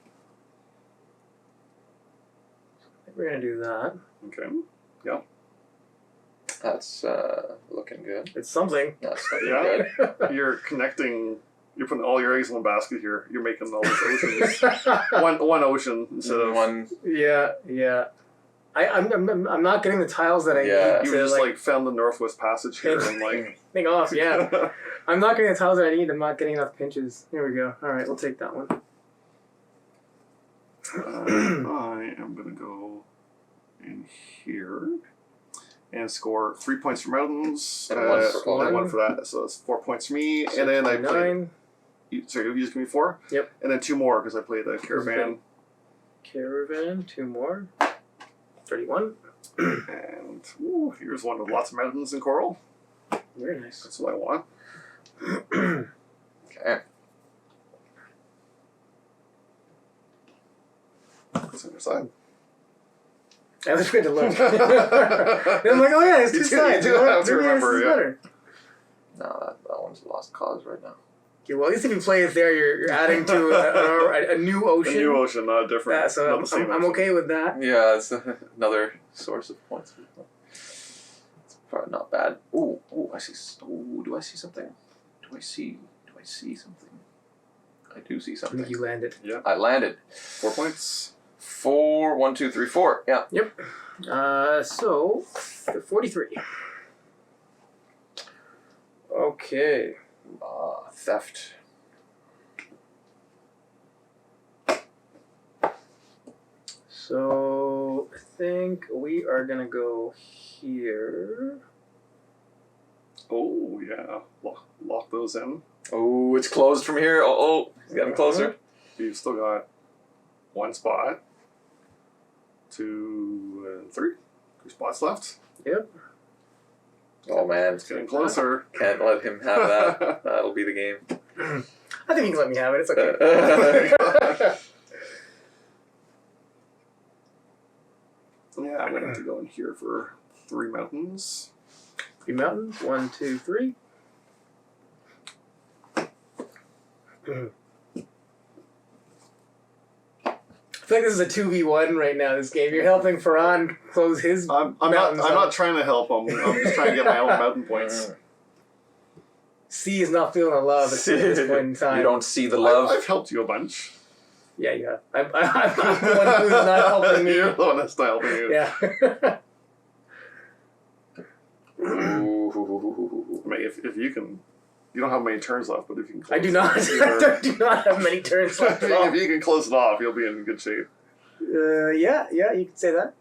We're gonna do that. Okay. That's looking good. It's something. That's looking Yeah. good. You're connecting. You're putting all your eggs in one basket here. You're making all these oceans. one ocean instead of One. Yeah. I'm not getting the tiles that I Yeah. need You to just like found the Northwest Passage here and like. thing off. Yeah, I'm not getting the tiles that I need. I'm not getting enough pinches. Here we go. All right, we'll take that one. I am gonna go in here and score 3 points for mountains. And one for Colin. and one for that. So that's 4 points for me. And then I played. 9. Sorry, you just give me 4. Yep. And then 2 more because I played the caravan. Caravan. 2 more. 31. And here's one with lots of mountains and coral. Very nice. That's what I want. Okay. It's on your side. I was going to look. And I'm like, oh yeah, it's You 2 do- sides. you do have to Maybe remember, this is yeah. better. No, that one's a lost cause right now. Okay, well, at least if you play it there, you're adding to a new A ocean. new ocean, not different. Yeah, so not the same I'm ocean. okay with that. Yeah, it's another source of points. It's probably not bad. Ooh, I see. Ooh, do I see something? Do I see something? I do see I something. think you landed. Yeah. I landed. 4 points. 4, 1, 2, 3, 4. Yeah. So 43. Okay. Theft. So I think we are gonna go here. Oh, yeah. Lock those in. Oh, it's closed from here. Oh, it's getting closer. You've still got 1 spot. 2 and 3. 2 spots left. Yep. Oh man, It's getting closer. can't let him have that. That'll be the game. I think you can let me have it. It's okay. Yeah, I'm gonna have to go in here for 3 mountains. 3 mountains. 1, 2, 3. I feel like this is a 2v1 right now, this game. You're helping Ferran close his I'm mountains not up. trying to help him. I'm just trying to get my own mountain points. C is not feeling the love at this point in time. You don't see the love. I've helped you a bunch. Yeah, you have. I'm the one who's not helping me. You're the one that's not helping you. Yeah. Ooh. I mean, if you can, you don't have many turns left, but if you can close I do not. I do not have many turns left at all. if you can close it off, you'll be in good shape. Yeah, you can say that.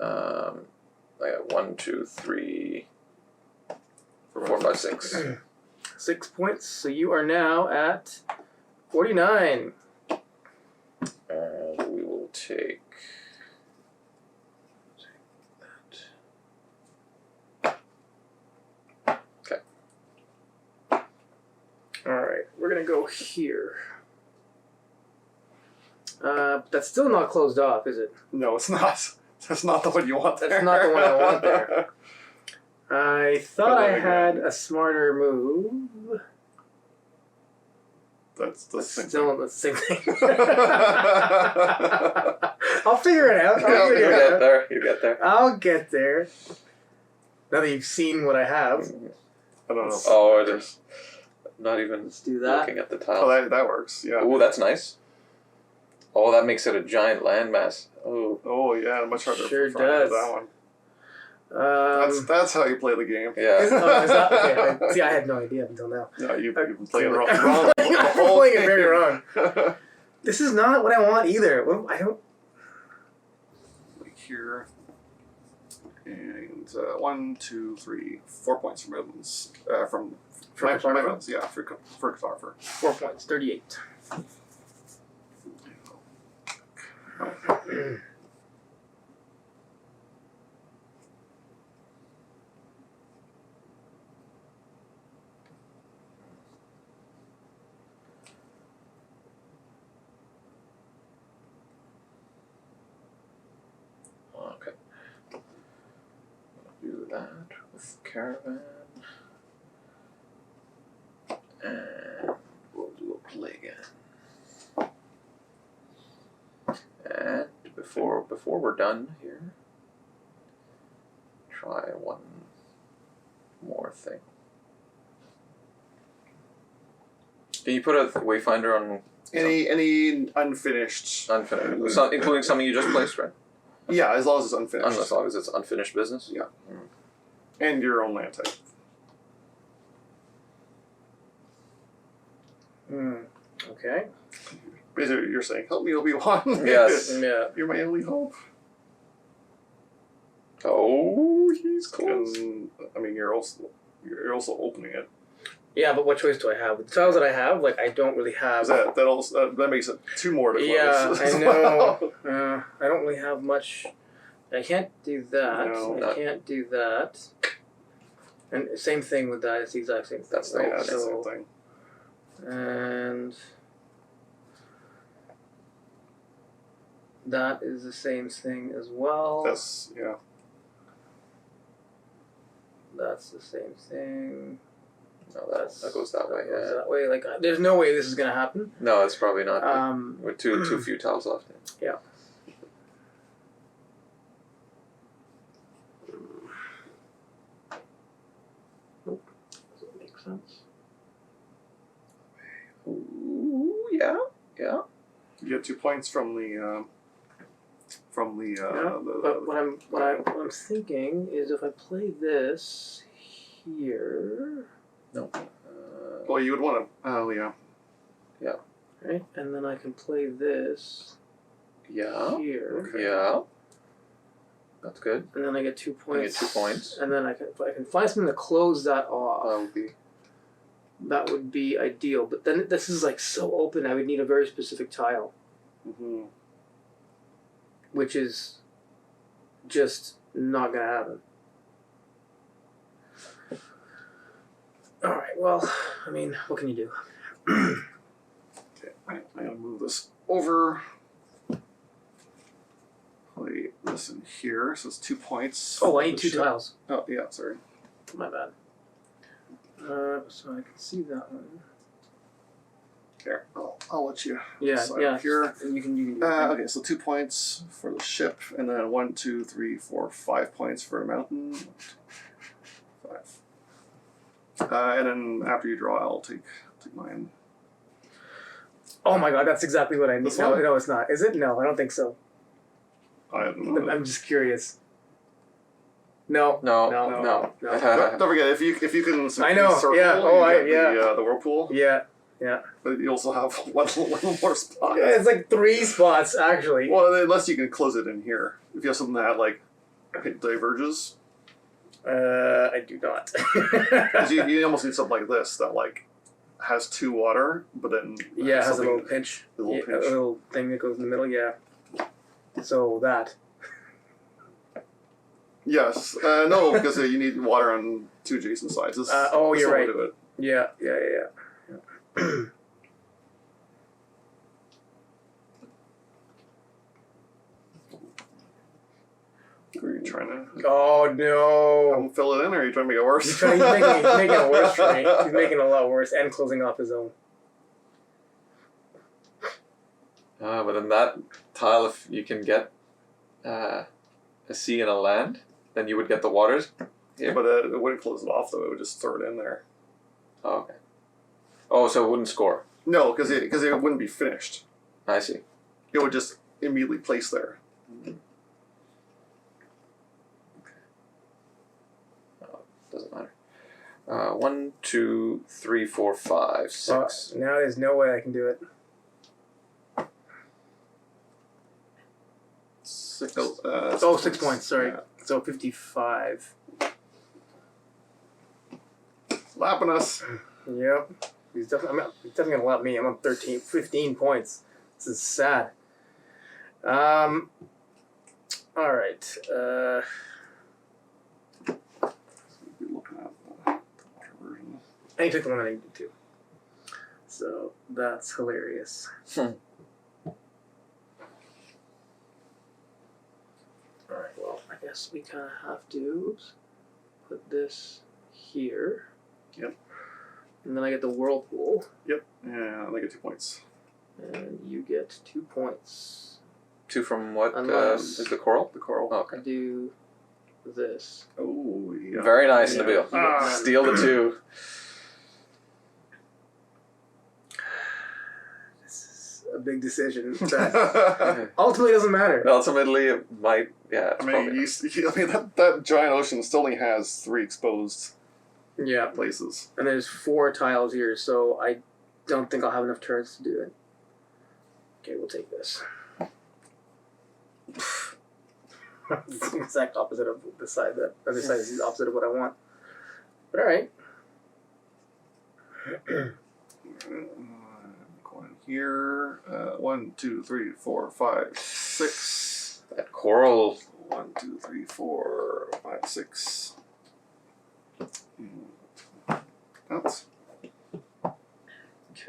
I got 1, 2, 3, 4, 5, 6. 6 points. So you are now at 49. And we will take that. Okay. All right, we're gonna go here. That's still not closed off, is it? No, it's not. That's not the one you want there. That's not the one I want there. I thought I had a smarter move. That's the That's same still thing. the same thing. I'll figure it out. Yeah, I'll figure You it get out. there. You get there. I'll get there. Now that you've seen what I have, I don't know. Oh, it is. Not even let's do that. looking at the Oh, tile. that works. Yeah. Oh, that's nice. Oh, that makes it a giant landmass. Oh, Oh, yeah. Much harder Sure for Frank with does. that one. That's how you play the game. yeah. Is that, okay. See, I had no idea until now. Yeah, you've been playing Clearly. wrong. I've been playing it very wrong. This is not what I want either. I don't. Like here. And 1, 2, 3, 4 points from Edmonds. From Cartographer? Edmonds, yeah, for Cartographer. 4 points. 38. Okay. Do that with caravan. And we'll do a play again. And before we're done here, try one more thing. Can you put a wayfinder on Any unfinished. unfinished, so, including something you just placed, right? Yeah, as long as it's unfinished. As long as it's unfinished business. Yeah. And your own land type. Okay. Basically, you're saying, help me, Obi-Wan. Yes. Yeah. You're my only hope. Oh, he's close. And, I mean, you're also opening it. Yeah, but what choice do I have? With the tiles that I have, like, I don't really have... That makes it 2 more to close. Yeah, I know. I don't really have much... I can't do that. No. I can't do that. And same thing with that. It's the exact same thing. That's the right? Yeah, that's the So, same thing. and that is the same thing as well. That's, yeah. That's the same thing. No, that goes that way. Goes Yeah. that way. Like, there's no way this is gonna happen. No, it's probably not. With too few tiles left. Yeah. Nope. Doesn't make sense. Ooh, yeah. You get 2 points from the But what I'm thinking is if I play this here, No. well, you would want to. Oh, yeah. right, and then I can play this Yeah. here, Okay. Yeah. That's good. and then I get 2 points. You get 2 points. And then if I can find something to close that off, That would be. that would be ideal. But then this is like so open. I would need a very specific tile, Mm-hmm. which is just not gonna happen. All right. Well, I mean, what can you do? Okay, I'm gonna move this over. Play this in here, so it's 2 points. Oh, I need 2 tiles. Oh, yeah, sorry. My bad. So I can see that one. Here, I'll let you. Yeah, decide yeah. Here. You can do it. Okay, so 2 points for the ship, and then 1, 2, 3, 4, 5 points for a mountain. 5. And then after you draw, I'll take mine. Oh my god, that's exactly what I need. This No, one? no, it's not. Is it? No, I don't think so. I don't know. I'm just curious. No. No. No. Don't forget if you can. I know, Circle, yeah, you get the whirlpool. Yeah. But you also have one more spot. Yeah, it's like 3 spots actually. Well, unless you can close it in here. If you have something that like diverges, I do not. 'cause you almost need something like this that like has 2 water, but then Yeah, it has a something- little pinch. a little Yeah, pinch. a little thing that goes in the middle. Yeah. So that. Yes, no, because you need water on 2 adjacent sides. This, Oh, this you're will right. Do it. Yeah. Are you trying to Oh no. fill it in, or are you trying to make it worse? He's making it worse for me. He's making it a lot worse and closing off his own. But in that tile, if you can get a sea and a land, then you would get the waters. Yeah, but it wouldn't close it off though. It would just throw it in there. Oh, okay. Oh, so it wouldn't score. No, because it wouldn't be finished. I see. It would just immediately place there. Doesn't matter. 1, 2, 3, 4, 5, 6. Now there's no way I can do it. 6. 6 points. Sorry. Yeah. So 55. Lapping us. Yep. He's definitely gonna lap me. I'm on 15 points. This is sad. All right. You're looking at the conversion. I need to pick the one I need to. So that's hilarious. Alright, well, I guess we kind of have to put this here. Yep. And then I get the whirlpool. Yep. And I get 2 points. And you get 2 points. 2 from what? Unless- Is the coral? The coral. Oh, I okay. do this. Oh, yeah. Very nice, Yeah. Nabil. Ah. Steal the 2. This is a big decision that ultimately doesn't matter. Ultimately, it might. Yeah, it's I probably mean, not. that giant ocean still only has 3 exposed Yeah. places. And there's 4 tiles here, so I don't think I'll have enough turns to do it. Okay, we'll take this. It's the exact opposite of the side that other side is the opposite of what I want. But alright. Going here. 1, 2, 3, 4, 5, 6. That coral. 1, 2, 3, 4, 5, 6. That's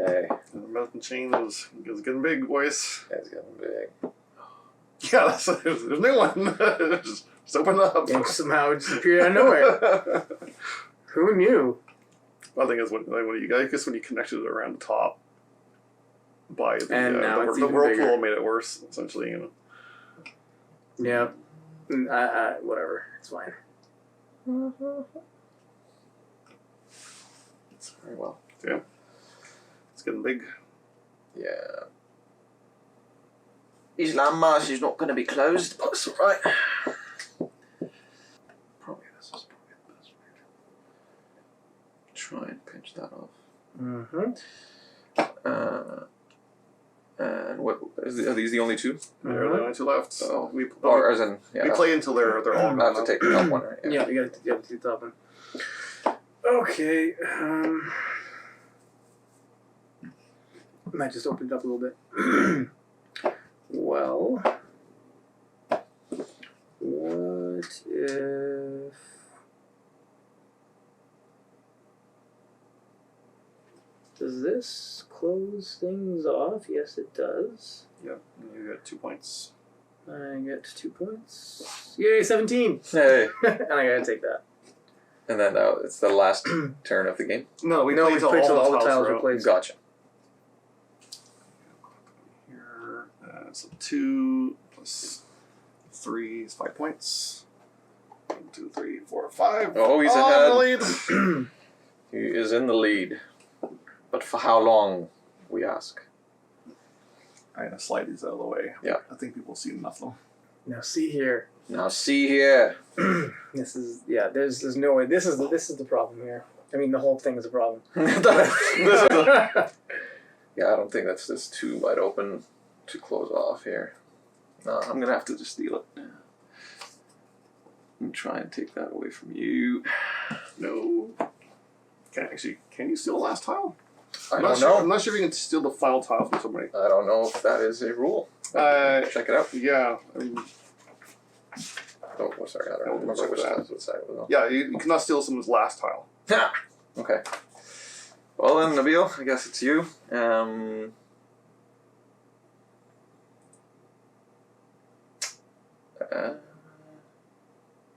Okay. the mountain chain is getting big, boys. That's getting big. Yeah, there's a new one. just open up. And somehow it just appeared out of nowhere. Who knew? I think it's I guess when you connected it around the top by the And now it's the even whirlpool bigger. made it worse, essentially. Yeah. Whatever. It's fine. It's very well. It's getting big. Yeah. His landmass is not going to be closed, but it's alright. Probably this is probably the best way to try and pinch that off. Mm-hmm. And what are these the only 2? There are the only 2 left. So Or as in, yeah, we play until they're all I have to take the top one, right? Yeah, you have to do the top one. Okay. Might just open it up a little bit. Well, what if... Does this close things off? Yes, it does. Yep, you got 2 points. I get 2 points. Yay, 17! Hey. And I gotta take that. And then it's the last turn of the game. No, we No, play we until play till all the tiles tiles are are out. placed. Gotcha. Here, so 2 plus 3 is 5 points. 1, 2, 3, 4, 5. Oh, he's in ahead. the lead. He is in the lead. But for how long, we ask? I'm gonna slide these out of the way. Yeah. I think people see enough though. Now see here. Now see here. This is there's no way. This is the problem here. I mean, the whole thing is a problem. This is a- yeah, I don't think that's just too wide open to close off here. No, I'm gonna have to just steal it. And try and take that away from you. No. Can you steal the last tile? I not don't sure, know. I'm not sure if you can steal the final tile from somebody. I don't know if that is a rule. Check it out. Yeah. Oh, sorry. I don't remember check which that. side it was on. Yeah, you cannot steal someone's last tile. Okay. Well then, Nabil, I guess it's you.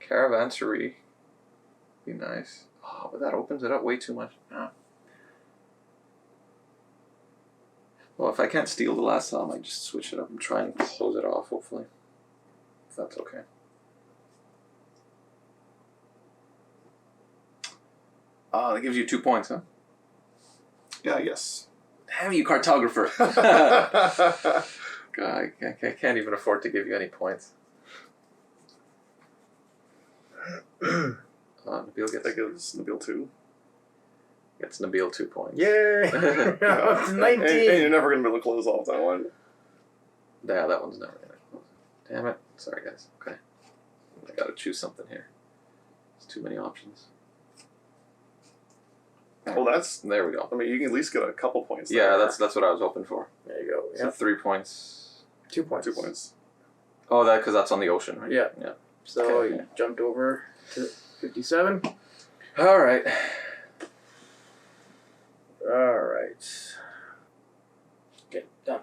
Caravansary. Be nice. Oh, but that opens it up way too much. Ah. Well, if I can't steal the last tile, I might just switch it up and try and close it off, hopefully. If that's okay. That gives you 2 points, huh? Yeah, yes. Damn you, Cartographer! God, I can't even afford to give you any points. Nabil That gives Nabil 2. gets Nabil 2 points. Yay! Up to 19. And you're never going to be able to close off that one. Yeah, that one's never gonna close. Damn it. Sorry, guys. Okay. I gotta choose something here. There's too many options. Well, that's... There we go. I mean, you can at least get a couple points. Yeah, there. that's what I was hoping for. There you go. So Yep. 3 points. 2 points. 2 points. Oh, because that's on the ocean, right? Yeah. Yeah. So Okay. you jumped over to 57. All right. All right. Okay, done.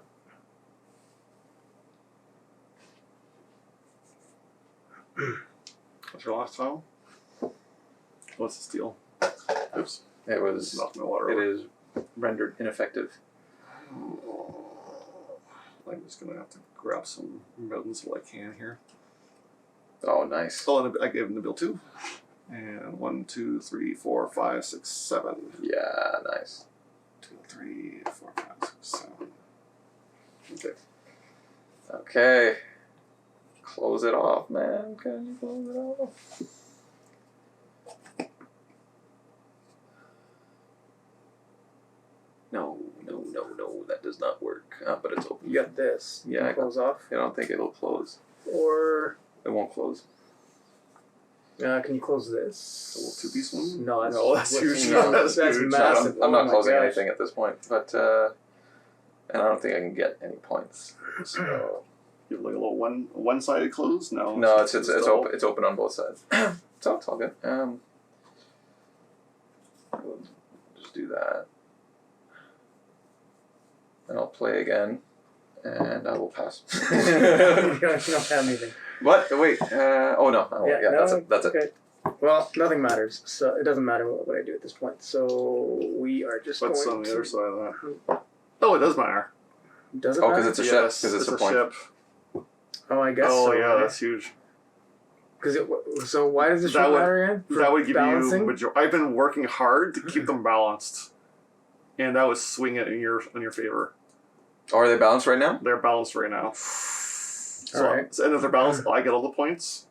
What's your last tile? What's the steal? Oops. It was. Knocked my water It over. is rendered ineffective. I'm just gonna have to grab some mountains while I can here. Oh, nice. Oh, and I gave him the bill 2. And 1, 2, 3, 4, 5, 6, 7. Yeah, nice. 2, 3, 4, 5, 6, 7. Okay. Okay. Close it off, man. Can you close it off? No. That does not work. But it's open. You got this. Yeah, Can I you close off. I don't think it'll close. Or It won't close. can you close this? The little two-piece one? No, that's, No, that's huge. No, That's that's huge. massive. I'm Oh not my closing gosh. anything at this point, but and I don't think I can get any points. So You have like a little one-sided close? No. no, it's double. open. It's open on both sides. So it's all good. We'll just do that, and I'll play again, and I will pass. you don't have anything. What? Wait. Oh no. Oh, yeah. no, That's it. okay. Well, nothing matters, so it doesn't matter what I do at this point. So we are just What's going on the to... other side of that? Oh, it does matter. Does it Oh, matter? because it's a ship. Yes, Because it's a point. ship. Oh, I guess Oh, so. yeah, right? that's huge. So why does the That ship would- matter again? For That would give balancing? you... I've been working hard to keep them balanced. And that would swing it in your favor. Oh, are they balanced right now? They're balanced right now. So, Alright. and if they're balanced, I get all the points.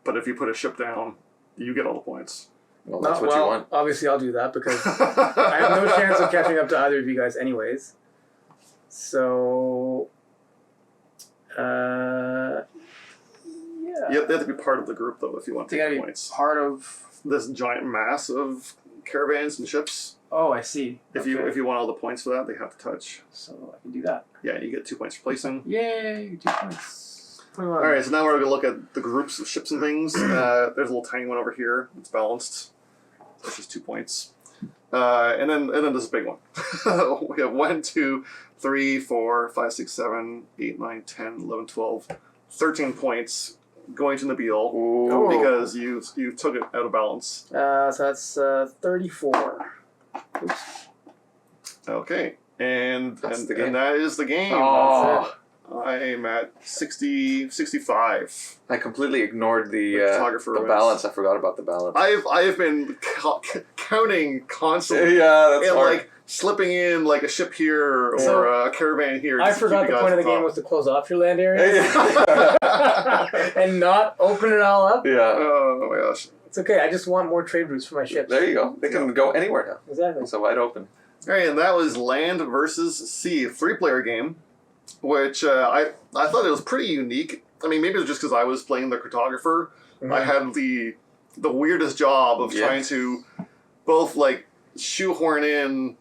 But if you put a ship down, you get all the points. Well, that's what you want. Obviously, I'll do that because I have no chance of catching up to either of you guys, anyways. So, yeah. You have to be part of the group, though, if you want to You gotta get be points. part of. This giant mass of caravans and ships. Oh, I see. If you want all the points for that, they have to touch. So I can do that. Yeah, you get 2 points for placing. Yay! 2 points. All right, so now we're going to look at the groups of ships and things. There's a little tiny one over here. It's balanced. That's just 2 points. And then there's a big one. We have 1, 2, 3, 4, 5, 6, 7, 8, 9, 10, 11, 12, 13 points going to Nabil Ooh. because you took it out of balance. So that's 34. Oops. Okay, and That's the game. and that is the game. Oh, I'm at 65. I completely ignored the Cartographer wins. balance. I forgot about the balance. I have been counting constantly. Yeah, that's And hard. like slipping in like a ship here or So, a caravan here. I just to forgot keep the you point of guys the game on was to close off your land area yeah. and not open it all up. top. Oh my gosh. It's okay. I just want more trade routes for my ships. There you go. They can go anywhere Exactly. now. It's wide open. All right, and that was Land versus Sea, a 3-player game, which I thought it was pretty unique. I mean, maybe it was just because I was playing the Cartographer. Mhm. I had the weirdest job of Yeah. trying to both like shoehorn in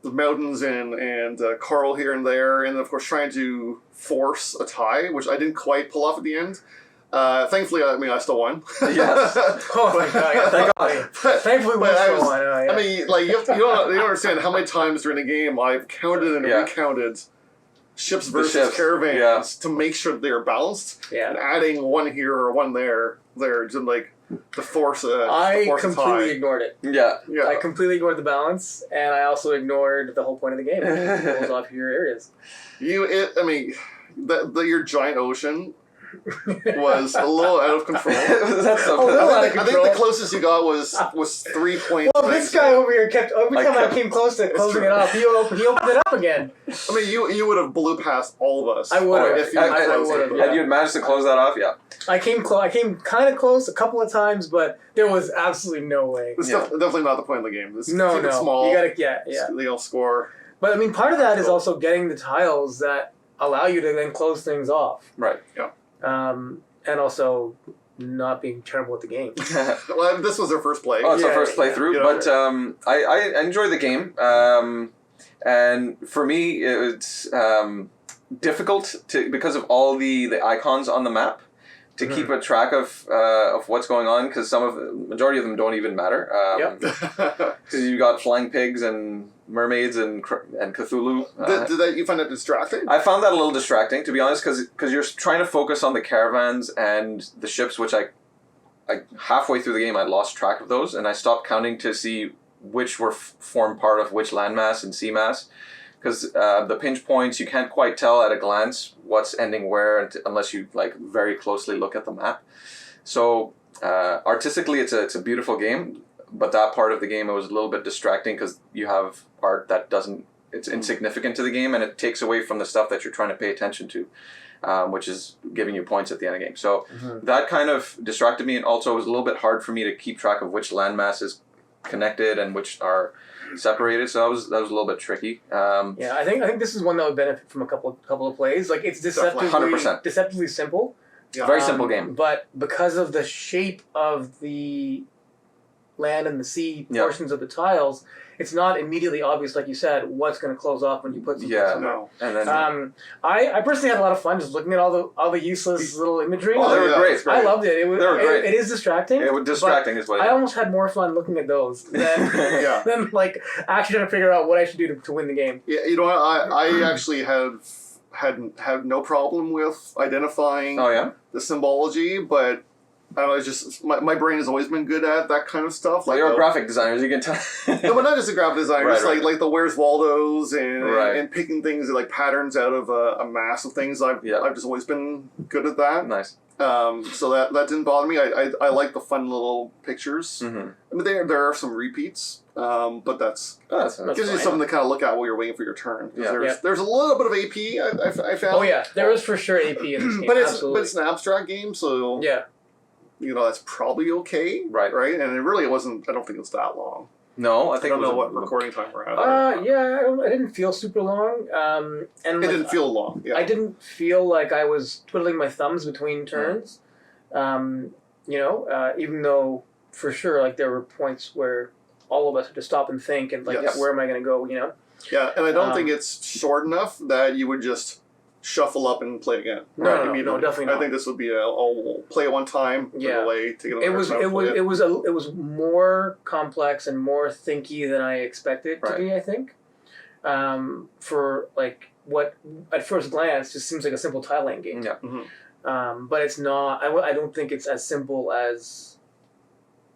the mountains and coral here and there, and of course trying to force a tie, which I didn't quite pull off at the end. Thankfully, I still won. Yes. Oh my god! Yeah, Thank But- Thankfully, we but I still was- won. Yeah. I mean, like you don't understand how many times during the game I've counted and Yeah. recounted ships The versus ships, caravans yeah. to make sure they're balanced, yeah. and adding one here or one there just like to force a I a completely tie. ignored it. Yeah. Yeah. I completely ignored the balance, and I also ignored the whole point of the game. Close off your areas. Your giant ocean was a little out of control. That's so A little out of I think control. the closest you got was 3 points. Well, this guy over here kept every I time I kept- came close to It's closing true. it off, he opened it up again. I mean, you would have blew past all of us. I would've. if you I had closed would've, it. yeah. And you had managed to close that off? Yeah. I came kind of close a couple of times, but there was absolutely no way. It's Yeah. definitely not the point of the game. It's No, keep it no, small. you gotta, yeah. They'll score. But I mean, part of that is Cool. also getting the tiles that allow you to then close things off, Right. and also not being terrible at the game. Well, this was their first play. Oh, it's our Yeah, first playthrough, yeah. but I enjoy the game, and for me it's difficult because of all the icons on the map to Mhm. keep a track of what's going on, because majority of them don't even matter. Yep. Because you got flying pigs and mermaids and Cthulhu. Did you find that distracting? I found that a little distracting, to be honest, because you're trying to focus on the caravans and the ships, which I halfway through the game I lost track of those, and I stopped counting to see which were form part of which landmass and sea mass. Because the pinch points, you can't quite tell at a glance what's ending where unless you like very closely look at the map. So artistically, it's a beautiful game, but that part of the game, it was a little bit distracting because you have art that it's insignificant to the game, and it takes away from the stuff that you're trying to pay attention to, which is giving you points at the end of the game. So that kind of distracted me, and also it was a little bit hard for me to keep track of which landmass is connected and which are separated, so that was a little bit tricky. Yeah, I think this is one that would benefit from a couple of plays. Like it's deceptively 100%. Simple. Yeah. Very simple game. But because of the shape of the land and the sea portions of the tiles, it's not immediately obvious, like you said, what's going to close off when you put something somewhere. No. And then I personally had a lot of fun just looking at all the useless little imagery. Oh, they were great. I loved it. They were great. It is distracting. It was distracting is what it is. I almost had more fun looking at those than than like actually trying to figure out what I should do to win the game. Yeah, you know what? I actually had no problem with identifying the symbology, but I don't know, it's just my brain has always been good at that kind of stuff. Well, you're a graphic designer, as you can tell. No, but not just a graphic designer. Just Right. like the Where's Waldos and picking things like patterns out of a mass of things. I've just always been good at that. Nice. So that didn't bother me. I like the fun little pictures. Mm-hmm. I mean, there are some repeats, but that's That's gives you fine. something to kind of look at while you're waiting for your turn. Yeah. There's a little bit of AP I found. Oh yeah, there is for sure AP in this game. but Absolutely. it's an abstract game, so Yeah. you know that's probably okay. Right. And it really wasn't. I don't think it's that long. No, I I think don't it was know what recording time we're at. I didn't feel super long. And It like, didn't feel long. Yeah. I didn't feel like I was twiddling my thumbs between turns. Even though for sure, like there were points where all of us had to stop and think and like, Yes. where am I going to go? Yeah, and I don't think it's short enough that you would just shuffle up and play again. No, immediately. definitely not. I think this would be we'll play it one time, put it away, take it. It was more complex and more thinky than I expected to be. I think, for like what at first glance just seems like a simple tile laying game. Yeah. Mm-hmm. But it's not. I don't think it's as simple as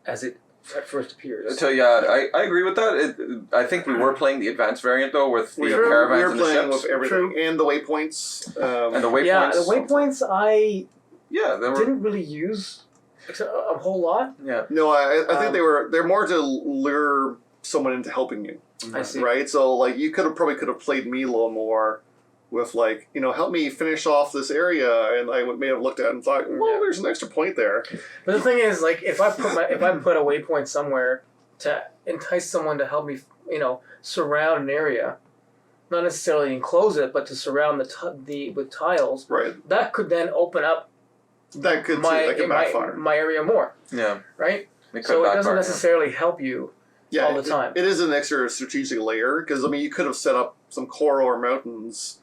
it at first appears. So I agree with that. I think we were playing the advanced variant though with the caravans we were and the playing ships with everything and the waypoints. and the waypoints. Yeah, the waypoints I they were. didn't really use a whole lot. Yeah. No, I think they're more to lure someone into helping you. I see. Right, so like you probably could have played me a little more with like help me finish off this area, and I may have looked at it and thought, well, there's an extra point there. But the thing is, like, if I put a waypoint somewhere to entice someone to help me, surround an area, not necessarily enclose it, but to surround with tiles, Right. that could then open up That could backfire. my area more. Yeah. Right. It So it backfire, doesn't necessarily help you all the time. It is an extra strategic layer because you could have set up some coral or mountains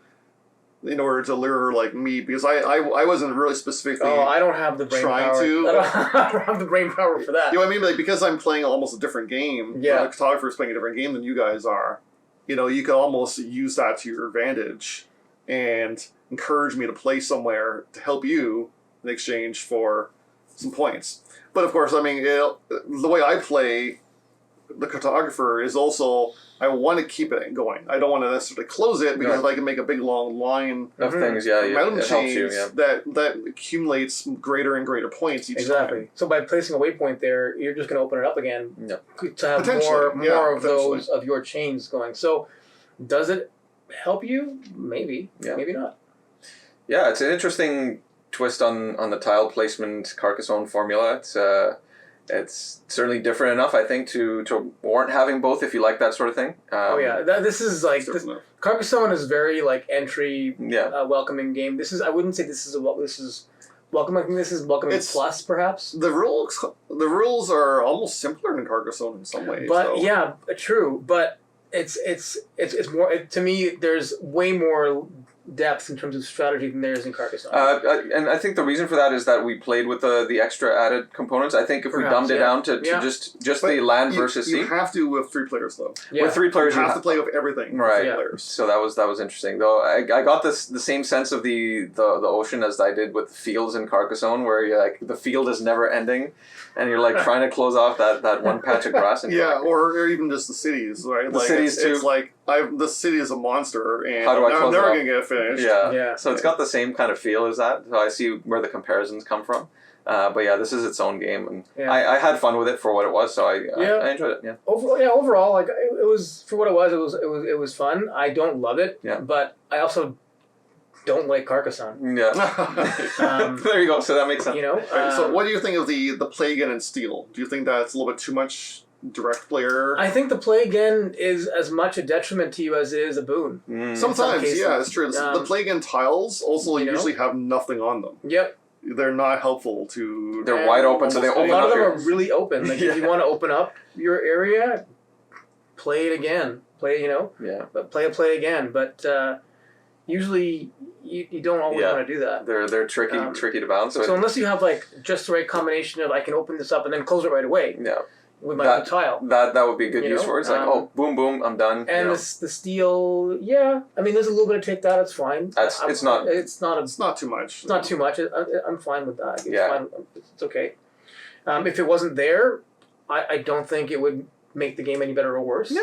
in order to lure like me, because I wasn't really specifically. Oh, I don't have the brain trying power. to. I don't have the brain power for that. You know what I mean? Like, because I'm playing almost a different game. Yeah. The Cartographer's playing a different game than you guys are. You could almost use that to your advantage and encourage me to play somewhere to help you in exchange for some points. But of course, I mean, the way I play the Cartographer is also, I want to keep it going. I don't want to necessarily close it because I can make a big long line of things. mountain it helps chains you. Yeah. that accumulates greater and greater points each Exactly. time. So by placing a waypoint there, you're just going to open it up again to have Potentially, more of potentially. those of your chains going. So does it help you? Maybe. Yeah. Maybe not. Yeah, it's an interesting twist on the tile placement Carcassonne formula. It's certainly different enough, I think, to warrant having both if you like that sort of thing. This is like Carcassonne is very like entry, welcoming game. I wouldn't say this is welcoming. I think this is welcoming plus, perhaps. The rules are almost simpler than Carcassonne in some ways. But though. yeah, true. But it's more to me. There's way more depth in terms of strategy than there is in Carcassonne. And I think the reason for that is that we played with the extra added components. I think if we dumbed it down to just the land versus sea. You have to with 3 players though. Yeah. With 3 players, you have to play with everything. Right. With 3 players. So that was interesting. Though I got the same sense of the ocean as I did with the fields in Carcassonne, where you're like the field is never ending, and you're like trying to close off that one patch of grass. And yeah, or even just the cities, right? The cities too. It's like the city is a monster, and how do I close I'm never it going to get it finished. Yeah. So it's got the same kind of feel as that. So I see where the comparisons come from. But yeah, this is its own game, and I had fun with it for what it was. So I enjoyed it. Yeah. Overall, like it was for what it was. It was fun. I don't love it. Yeah. But I also don't like Carcassonne. Yeah. There you go. So that makes sense. You know. So what do you think of the Play Again and Steel? Do you think that's a little bit too much direct player? I think the Play Again is as much a detriment to you as it is a boon. Sometimes, it's true. The Play Again tiles also usually have nothing on them. Yep. They're not helpful to... They're wide open, so they open up. A lot of them are really open. Like if you want to open up your area, play it again. But play again. But usually you don't always want to do that. They're tricky to balance. So unless you have like just the right combination of I can open this up and then close it right away. Yeah. With my new tile. That would be a good use for it. It's like, boom, boom, I'm done. And the steel, I mean, there's a little bit of take that. It's fine. It's not too much. It's not too much. I'm fine with that. It's fine. It's okay. If it wasn't there, I don't think it would make the game any better or worse. Yeah.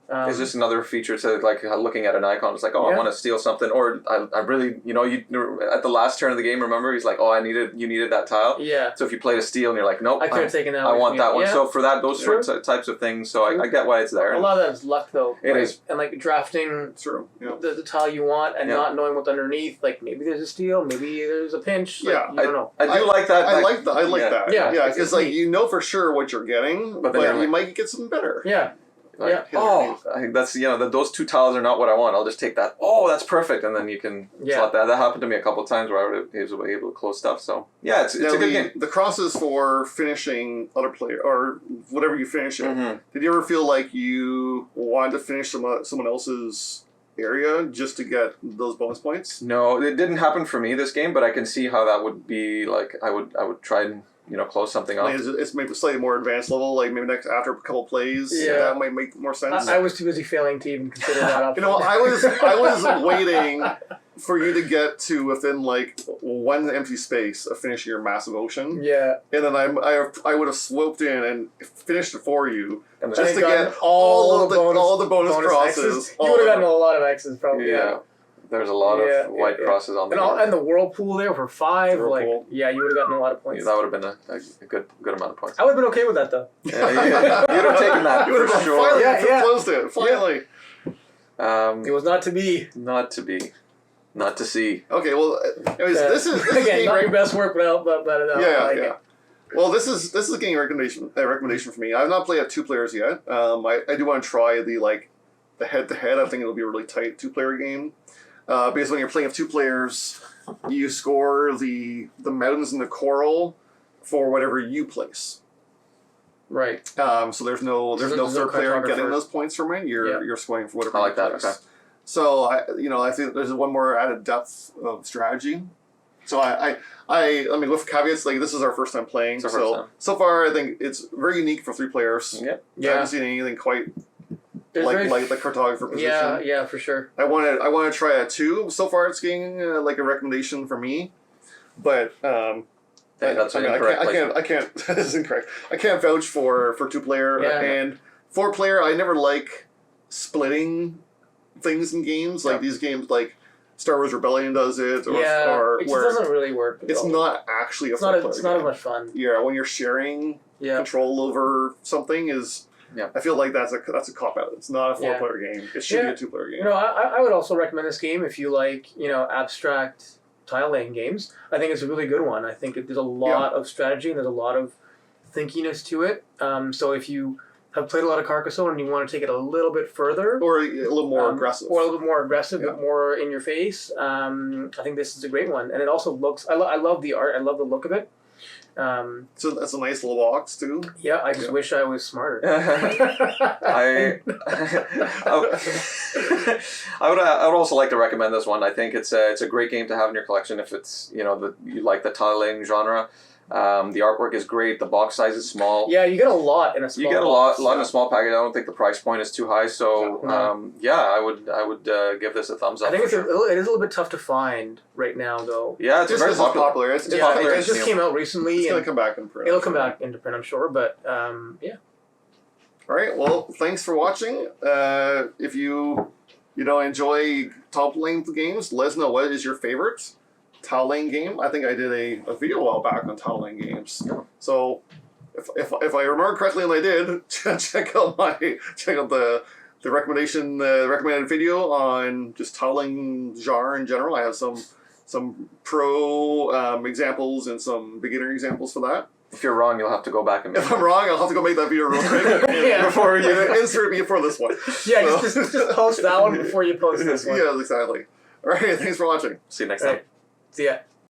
It's just another feature to like looking at an icon. It's like, I want to steal something, or I really, you at the last turn of the game. Remember, he's like, you needed that tile. Yeah. So if you played a steal and you're like, nope, I could have taken that. I want that one. Yeah. So for those types of things, so I get why it's there. A lot of that is luck, though. It is, and like drafting the tile you want and not knowing what's underneath. Like maybe there's a steal, maybe there's a pinch. Like, you don't know. I do like that. I like that. Yeah. Because like you know for sure what you're getting, but you might get something better. Yeah. Like, I think that's those 2 tiles are not what I want. I'll just take that. Oh, that's perfect, and then you can slot that. That happened to me a couple of times where I was able to close stuff. So it's a good game. The crosses for finishing other player or whatever you finish it. Mm-hmm. Did you ever feel like you wanted to finish someone else's area just to get those bonus points? No, it didn't happen for me this game, but I can see how that would be. Like I would try and close something off. It's maybe slightly more advanced level, like maybe after a couple plays, that might make more sense. I was too busy failing to even consider that option. I was waiting for you to get to within like one empty space of finishing your massive ocean. Yeah. And then I would have swooped in and finished it for you, and just to get all the bonus crosses. You would have gotten a lot of X's probably. Yeah. There's a lot of white crosses on there. And the whirlpool there for 5. You would have gotten a lot of points. Yeah, that would have been a good amount of points. I would have been okay with that, though. You'd have taken that for sure. Finally, closed it. Finally. It was not to be. Not to be. Not to see. Okay, well, anyways, this is again, not your best work, but Well, this is a game recommendation for me. I've not played at 2 players yet. I do want to try the head-to-head. I think it'll be a really tight 2-player game. Because when you're playing with 2 players, you score the mountains and the coral for whatever you place. Right. So there's no third player getting those points from it. You're scoring for whatever. I like that. Place. Okay. So I think there's one more added depth of strategy. So I mean with caveats, like this is our first time playing. So far I think it's very unique for 3 players. Yep. I haven't seen anything quite. Like the cartographer position. Yeah, for sure. I want to try a 2. So far, it's getting like a recommendation for me, but I can't. This is incorrect. I can't vouch for 2-player and 4-player. I never like splitting things in games like these games like Star Wars Rebellion does it. Or it doesn't really work. It's not actually a 4-player game. It's not as much fun. Yeah, when you're sharing control over something is. Yeah. I feel like that's a cop out. It's not a 4-player game. It should be a 2-player game. I would also recommend this game if you like abstract tile laying games. I think it's a really good one. I think there's a lot of strategy and there's a lot of thinkiness to it. So if you have played a lot of Carcassonne and you want to take it a little bit further, or a little more aggressive, but more in your face, I think this is a great one. And it also looks. I love the art. I love the look of it. So that's a nice little box too. Yeah, I just wish I was smarter. I would also like to recommend this one. I think it's a great game to have in your collection if it's you like the tiling genre. The artwork is great. The box size is small. Yeah, you get a lot in a small. You get a box. lot in a small package. I don't think the price point is too high. So No. I would give this a thumbs up. I think for sure. it is a little bit tough to find right now, though. Yeah, it's Just very because it's popular. popular. It's Yeah, popular. it just came out recently. It's gonna and come back in print. It'll come back into print, I'm sure. But yeah. All right. Well, thanks for watching. If you enjoy top lane games, let us know what is your favorite tile lane game. I think I did a video a while back on tile lane games. Yeah. So if I remember correctly, and I did, check out the recommended video on just tile lane genre in general. I have some pro examples and some beginner examples for that. If you're wrong, you'll have to go back and make If I'm wrong, I'll have to go make that video real quick Yeah. before you insert me for this one. Yeah, So- just post that one before you post this one. Yeah, exactly. All right, thanks for watching. See you next All time. right. See ya.